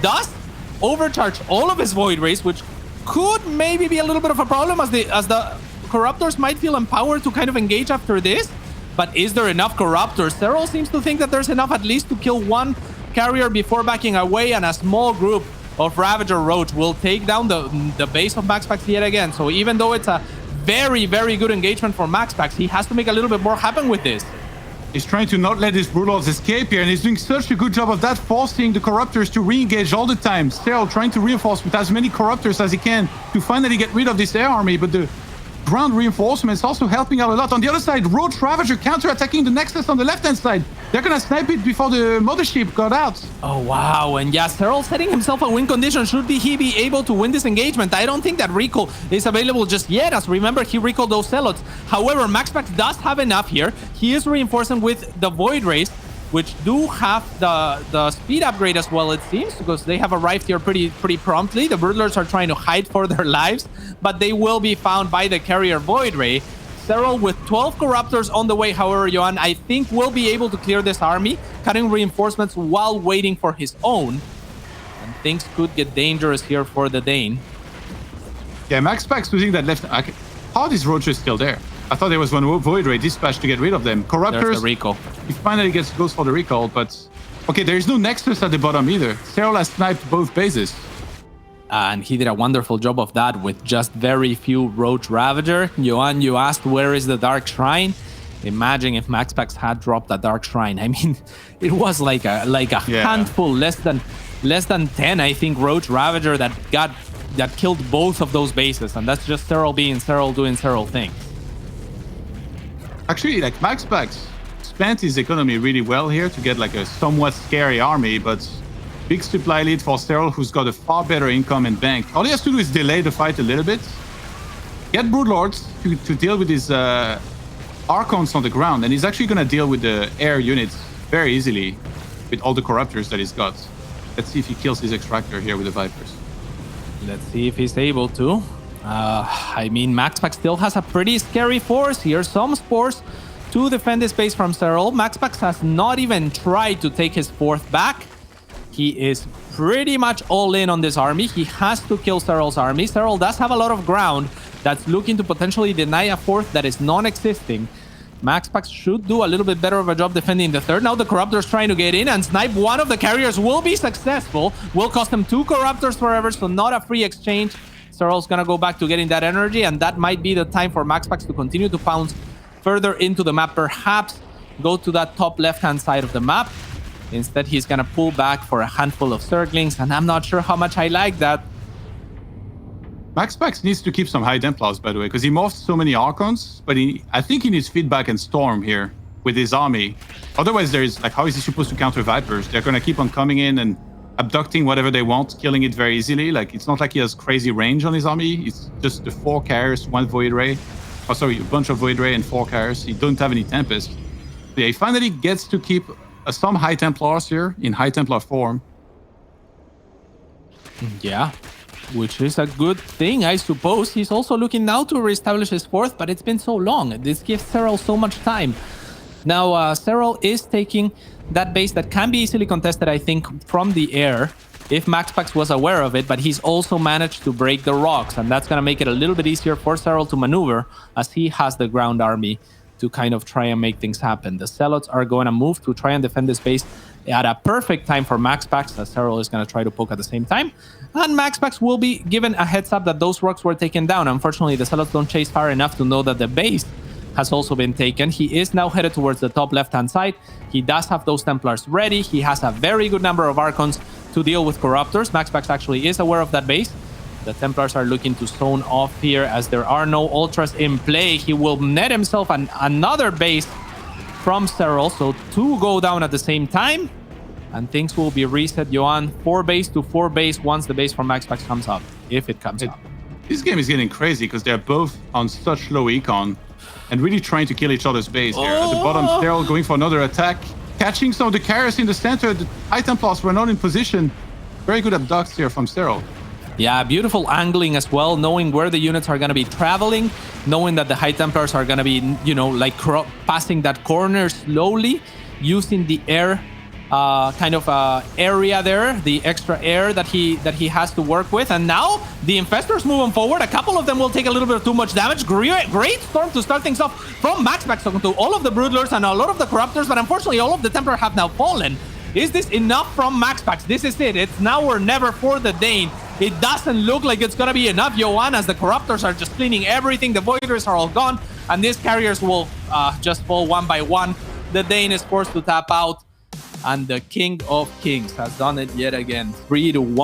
S2: Does overcharge all of his Void Rays, which could maybe be a little bit of a problem, as the Corruptors might feel empowered to kind of engage after this. But is there enough Corruptors? Serral seems to think that there's enough at least to kill one carrier before backing away, and a small group of Ravager Roach will take down the base of MaxPax yet again. So even though it's a very, very good engagement for MaxPax, he has to make a little bit more happen with this.
S1: He's trying to not let his Broodlords escape here, and he's doing such a good job of that, forcing the Corruptors to re-engage all the time. Serral trying to reinforce with as many Corruptors as he can to finally get rid of this air army, but the ground reinforcements also helping out a lot. On the other side, Roach Ravager counter-attacking the Nexus on the left-hand side. They're gonna snipe it before the mothership got out.
S2: Oh, wow. And yeah, Serral setting himself a win condition. Should he be able to win this engagement? I don't think that recall is available just yet, as remember, he recalled those Zealots. However, MaxPax does have enough here. He is reinforcing with the Void Rays, which do have the speed upgrade as well, it seems, because they have arrived here pretty promptly. The Broodlords are trying to hide for their lives, but they will be found by the carrier Void Ray. Serral with 12 Corruptors on the way, however, Johan, I think will be able to clear this army, cutting reinforcements while waiting for his own. And things could get dangerous here for the Dane.
S1: Yeah, MaxPax losing that left. How is Roger still there? I thought there was one Void Ray dispatch to get rid of them. Corruptors.
S2: There's the recall.
S1: He finally goes for the recall, but okay, there is no Nexus at the bottom either. Serral has sniped both bases.
S2: And he did a wonderful job of that with just very few Roach Ravager. Johan, you asked where is the Dark Shrine? Imagine if MaxPax had dropped a Dark Shrine. I mean, it was like a handful, less than 10, I think, Roach Ravager that killed both of those bases, and that's just Serral being Serral doing Serral things.
S1: Actually, like MaxPax spent his economy really well here to get like a somewhat scary army, but big supply lead for Serral, who's got a far better income and bank. All he has to do is delay the fight a little bit, get Broodlords to deal with his Archons on the ground, and he's actually going to deal with the air units very easily with all the Corruptors that he's got. Let's see if he kills his Extractor here with the Vipers.
S2: Let's see if he's able to. I mean, MaxPax still has a pretty scary force here. Some Spores to defend his base from Serral. MaxPax has not even tried to take his fourth back. He is pretty much all in on this army. He has to kill Serral's army. Serral does have a lot of ground that's looking to potentially deny a fourth that is non-existing. MaxPax should do a little bit better of a job defending the third. Now the Corruptor's trying to get in and snipe one of the carriers. Will be successful. Will cost him 2 Corruptors forever, so not a free exchange. Serral's gonna go back to getting that energy, and that might be the time for MaxPax to continue to pounce further into the map. Perhaps go to that top left-hand side of the map. Instead, he's gonna pull back for a handful of Zerglings, and I'm not sure how much I like that.
S1: MaxPax needs to keep some High Templars, by the way, because he morphed so many Archons, but I think he needs Feedback and Storm here with his army. Otherwise, how is he supposed to counter Vipers? They're gonna keep on coming in and abducting whatever they want, killing it very easily. Like, it's not like he has crazy range on his army. It's just the 4 carriers, 1 Void Ray. Oh, sorry, a bunch of Void Ray and 4 carriers. He don't have any Tempest. Yeah, he finally gets to keep some High Templars here in High Templar form.
S2: Yeah, which is a good thing, I suppose. He's also looking now to reestablish his fourth, but it's been so long. This gives Serral so much time. Now, Serral is taking that base that can be easily contested, I think, from the air, if MaxPax was aware of it, but he's also managed to break the rocks, and that's going to make it a little bit easier for Serral to maneuver, as he has the ground army to kind of try and make things happen. The Zealots are going to move to try and defend this base at a perfect time for MaxPax, as Serral is going to try to poke at the same time. And MaxPax will be given a heads up that those rocks were taken down. Unfortunately, the Zealots don't chase far enough to know that the base has also been taken. He is now headed towards the top left-hand side. He does have those Templars ready. He has a very good number of Archons to deal with Corruptors. MaxPax actually is aware of that base. The Templars are looking to zone off here as there are no Ultras in play. He will net himself another base from Serral, so 2 go down at the same time. And things will be reset, Johan. 4 base to 4 base once the base from MaxPax comes up, if it comes up.
S1: This game is getting crazy because they're both on such low econ and really trying to kill each other's base here. At the bottom, Serral going for another attack, catching some of the carriers in the center. The High Templars were not in position. Very good abducts here from Serral.
S2: Yeah, beautiful angling as well, knowing where the units are going to be traveling, knowing that the High Templars are going to be, you know, like passing that corner slowly, using the air area there, the extra air that he has to work with. And now the Infestors moving forward. A couple of them will take a little bit too much damage. Great Storm to start things off from MaxPax to all of the Broodlords and a lot of the Corruptors, but unfortunately all of the Templar have now fallen. Is this enough from MaxPax? This is it. It's now or never for the Dane. It doesn't look like it's gonna be enough, Johan, as the Corruptors are just cleaning everything. The Voiders are all gone, and these carriers will just fall one by one. The Dane is forced to tap out, and the King of Kings has done it yet again, 3-1.